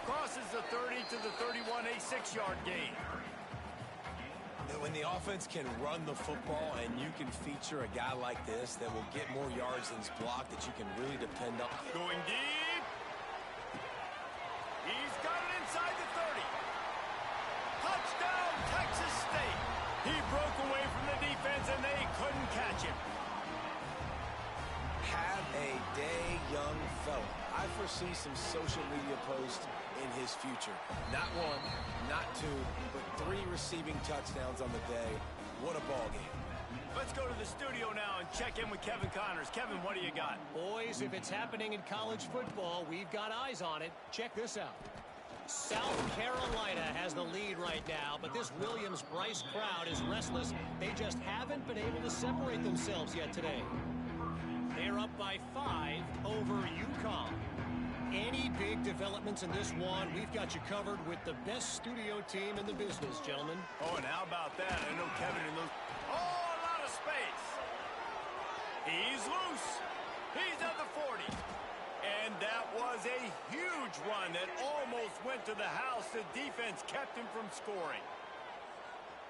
Crosses the 30 to the 31, a 6-yard gain. When the offense can run the football and you can feature a guy like this that will get more yards than his block that you can really depend on. Going deep. He's got it inside the 30. Touchdown, Texas State. He broke away from the defense and they couldn't catch him. Have a day, young fella. I foresee some social media posts in his future. Not 1, not 2, but 3 receiving touchdowns on the day. What a ball game. Let's go to the studio now and check in with Kevin Connors. Kevin, what do you got? Boys, if it's happening in college football, we've got eyes on it. Check this out. South Carolina has the lead right now, but this Williams-Brice crowd is restless. They just haven't been able to separate themselves yet today. They're up by 5 over UConn. Any big developments in this one, we've got you covered with the best studio team in the business, gentlemen. Oh, and how about that? I know Kevin in those... Oh, a lot of space. He's loose. He's at the 40. And that was a huge run that almost went to the house. The defense kept him from scoring.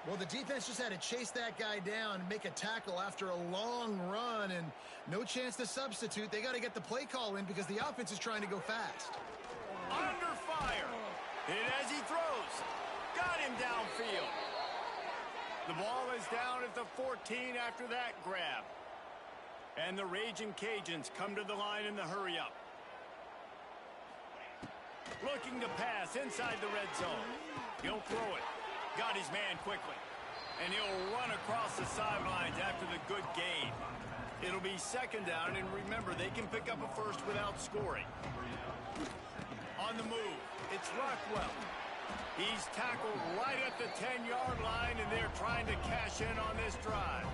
Well, the defense just had to chase that guy down and make a tackle after a long run, and no chance to substitute. They got to get the play call in because the offense is trying to go fast. Under fire. Hit as he throws. Got him downfield. The ball is down at the 14 after that grab. And the Raging Cajuns come to the line in the hurry-up. Looking to pass inside the red zone. He'll throw it. Got his man quickly. And he'll run across the sidelines after the good gain. It'll be second down, and remember, they can pick up a first without scoring. On the move, it's Rockwell. He's tackled right at the 10-yard line, and they're trying to cash in on this drive.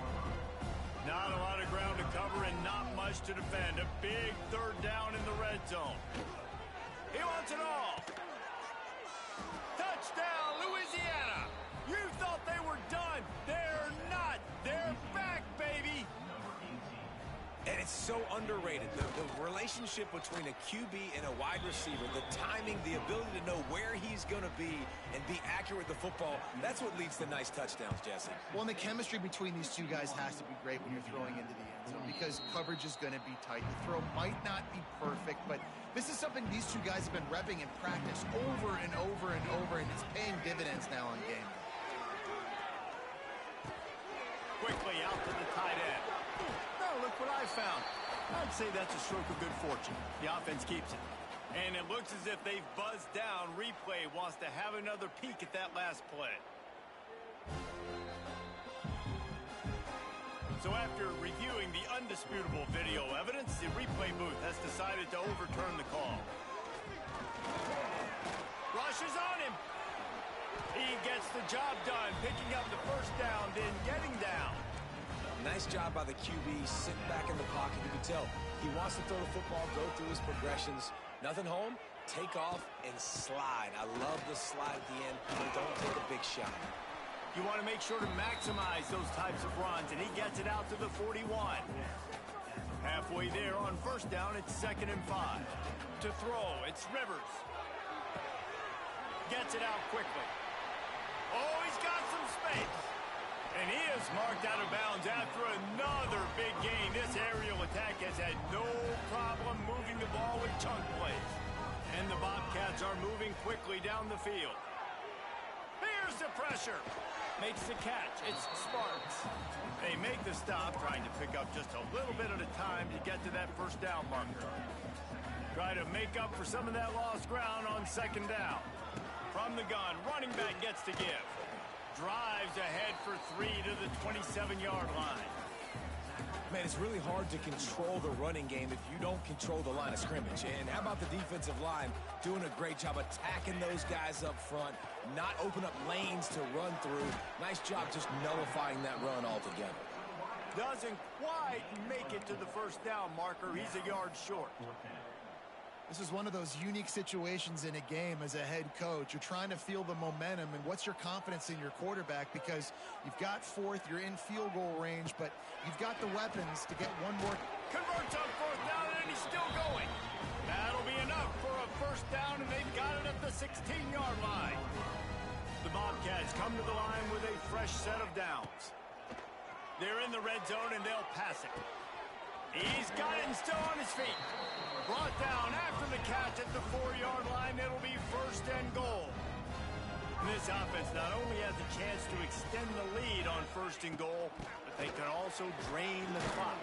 Not a lot of ground to cover and not much to defend. A big third down in the red zone. He wants it all. Touchdown, Louisiana. You thought they were done. They're not. They're back, baby. And it's so underrated. The relationship between a QB and a wide receiver, the timing, the ability to know where he's going to be and be accurate with the football, that's what leads to nice touchdowns, Jesse. Well, and the chemistry between these two guys has to be great when you're throwing into the end zone because coverage is going to be tight. The throw might not be perfect, but this is something these two guys have been repping in practice over and over and over, and it's paying dividends now on game. Quickly out to the tight end. Oh, look what I found. I'd say that's a stroke of good fortune. The offense keeps it. And it looks as if they've buzzed down. Replay wants to have another peek at that last play. So after reviewing the undisputable video evidence, the replay booth has decided to overturn the call. Rush is on him. He gets the job done, picking up the first down, then getting down. Nice job by the QB, sitting back in the pocket. You can tell he wants to throw the football, go through his progressions. Nothing home, take off, and slide. I love the slide at the end, but don't take a big shot. You want to make sure to maximize those types of runs, and he gets it out to the 41. Halfway there on first down, it's 2nd and 5. To throw, it's Rivers. Gets it out quickly. Oh, he's got some space. And he is marked out of bounds after another big gain. This aerial attack has had no problem moving the ball with chunk plays. And the Bobcats are moving quickly down the field. Here's the pressure. Makes the catch. It's Sparks. They make the stop, trying to pick up just a little bit at a time to get to that first down marker. Try to make up for some of that lost ground on 2nd down. From the gun, running back gets to give. Drives ahead for 3 to the 27-yard line. Man, it's really hard to control the running game if you don't control the line of scrimmage. And how about the defensive line doing a great job attacking those guys up front, not open up lanes to run through. Nice job just nullifying that run altogether. Doesn't quite make it to the first down marker. He's a yard short. This is one of those unique situations in a game as a head coach. You're trying to feel the momentum, and what's your confidence in your quarterback? Because you've got 4th, you're in field goal range, but you've got the weapons to get one more. Converts on 4th down, and he's still going. That'll be enough for a first down, and they've got it at the 16-yard line. The Bobcats come to the line with a fresh set of downs. They're in the red zone, and they'll pass it. He's got it and still on his feet. Brought down after the catch at the 4-yard line. It'll be 1st and goal. And this offense not only has a chance to extend the lead on 1st and goal, but they can also drain the clock.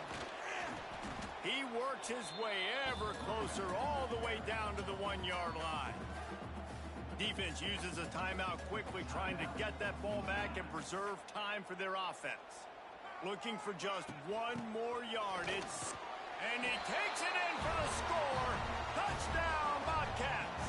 He works his way ever closer all the way down to the 1-yard line. Defense uses a timeout quickly, trying to get that ball back and preserve time for their offense. Looking for just one more yardage. And he takes it in for the score. Touchdown, Bobcats.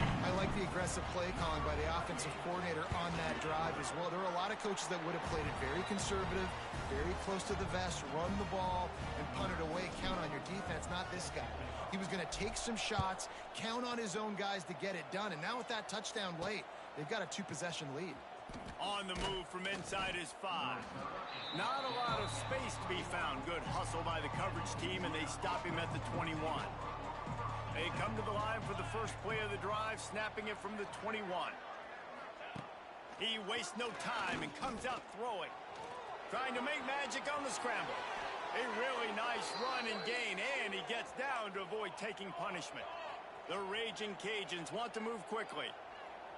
I like the aggressive play calling by the offensive coordinator on that drive as well. There were a lot of coaches that would have played it very conservative, very close to the vest, run the ball, and punt it away. Count on your defense, not this guy. He was going to take some shots, count on his own guys to get it done. And now with that touchdown late, they've got a 2-possession lead. On the move from inside his 5. Not a lot of space to be found. Good hustle by the coverage team, and they stop him at the 21. They come to the line for the first play of the drive, snapping it from the 21. He wastes no time and comes out throwing. Trying to make magic on the scramble. A really nice run and gain, and he gets down to avoid taking punishment. The Raging Cajuns want to move quickly.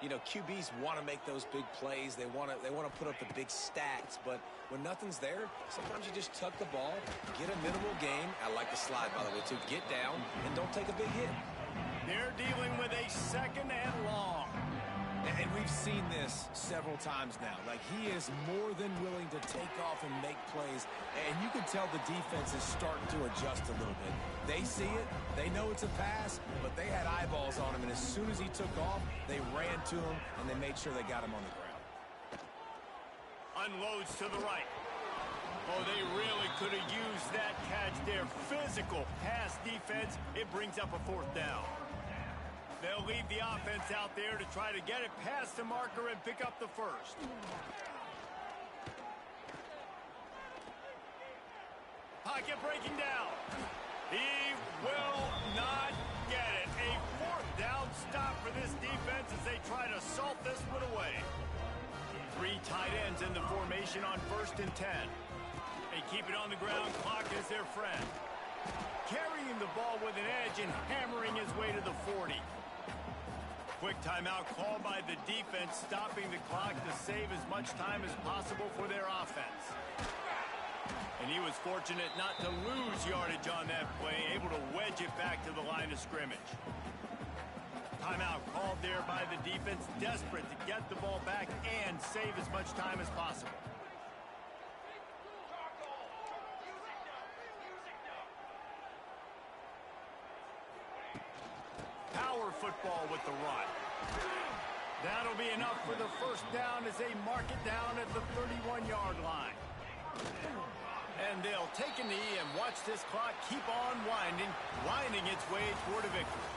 You know, QBs want to make those big plays. They want to put up the big stats. But when nothing's there, sometimes you just tuck the ball, get a minimal gain. I like the slide, by the way, too. Get down and don't take a big hit. They're dealing with a 2nd and long. And we've seen this several times now. Like, he is more than willing to take off and make plays. And you can tell the defense is starting to adjust a little bit. They see it. They know it's a pass, but they had eyeballs on him. And as soon as he took off, they ran to him, and they made sure they got him on the ground. Unloads to the right. Oh, they really could have used that catch there. Physical pass defense. It brings up a 4th down. They'll leave the offense out there to try to get it past the marker and pick up the 1st. Pocket breaking down. He will not get it. A 4th down stop for this defense as they try to salt this one away. 3 tight ends in the formation on 1st and 10. They keep it on the ground. Clock is their friend. Carrying the ball with an edge and hammering his way to the 40. Quick timeout called by the defense, stopping the clock to save as much time as possible for their offense. And he was fortunate not to lose yardage on that play, able to wedge it back to the line of scrimmage. Timeout called there by the defense, desperate to get the ball back and save as much time as possible. Power football with the run. That'll be enough for the 1st down as they mark it down at the 31-yard line. And they'll take a knee and watch this clock keep on winding its way toward a victory.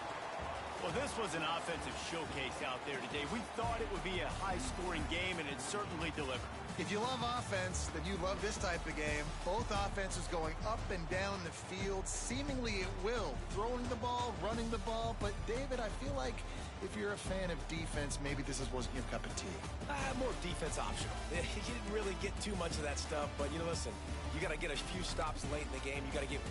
Well, this was an offensive showcase out there today. We thought it would be a high-scoring game, and it certainly delivered. If you love offense, then you love this type of game. Both offenses going up and down the field, seemingly at will. Throwing the ball, running the ball. But, David, I feel like if you're a fan of defense, maybe this wasn't your cup of tea. More defense optional. You didn't really get too much of that stuff. But, you know, listen, you got to get a few stops late in the game. You got to get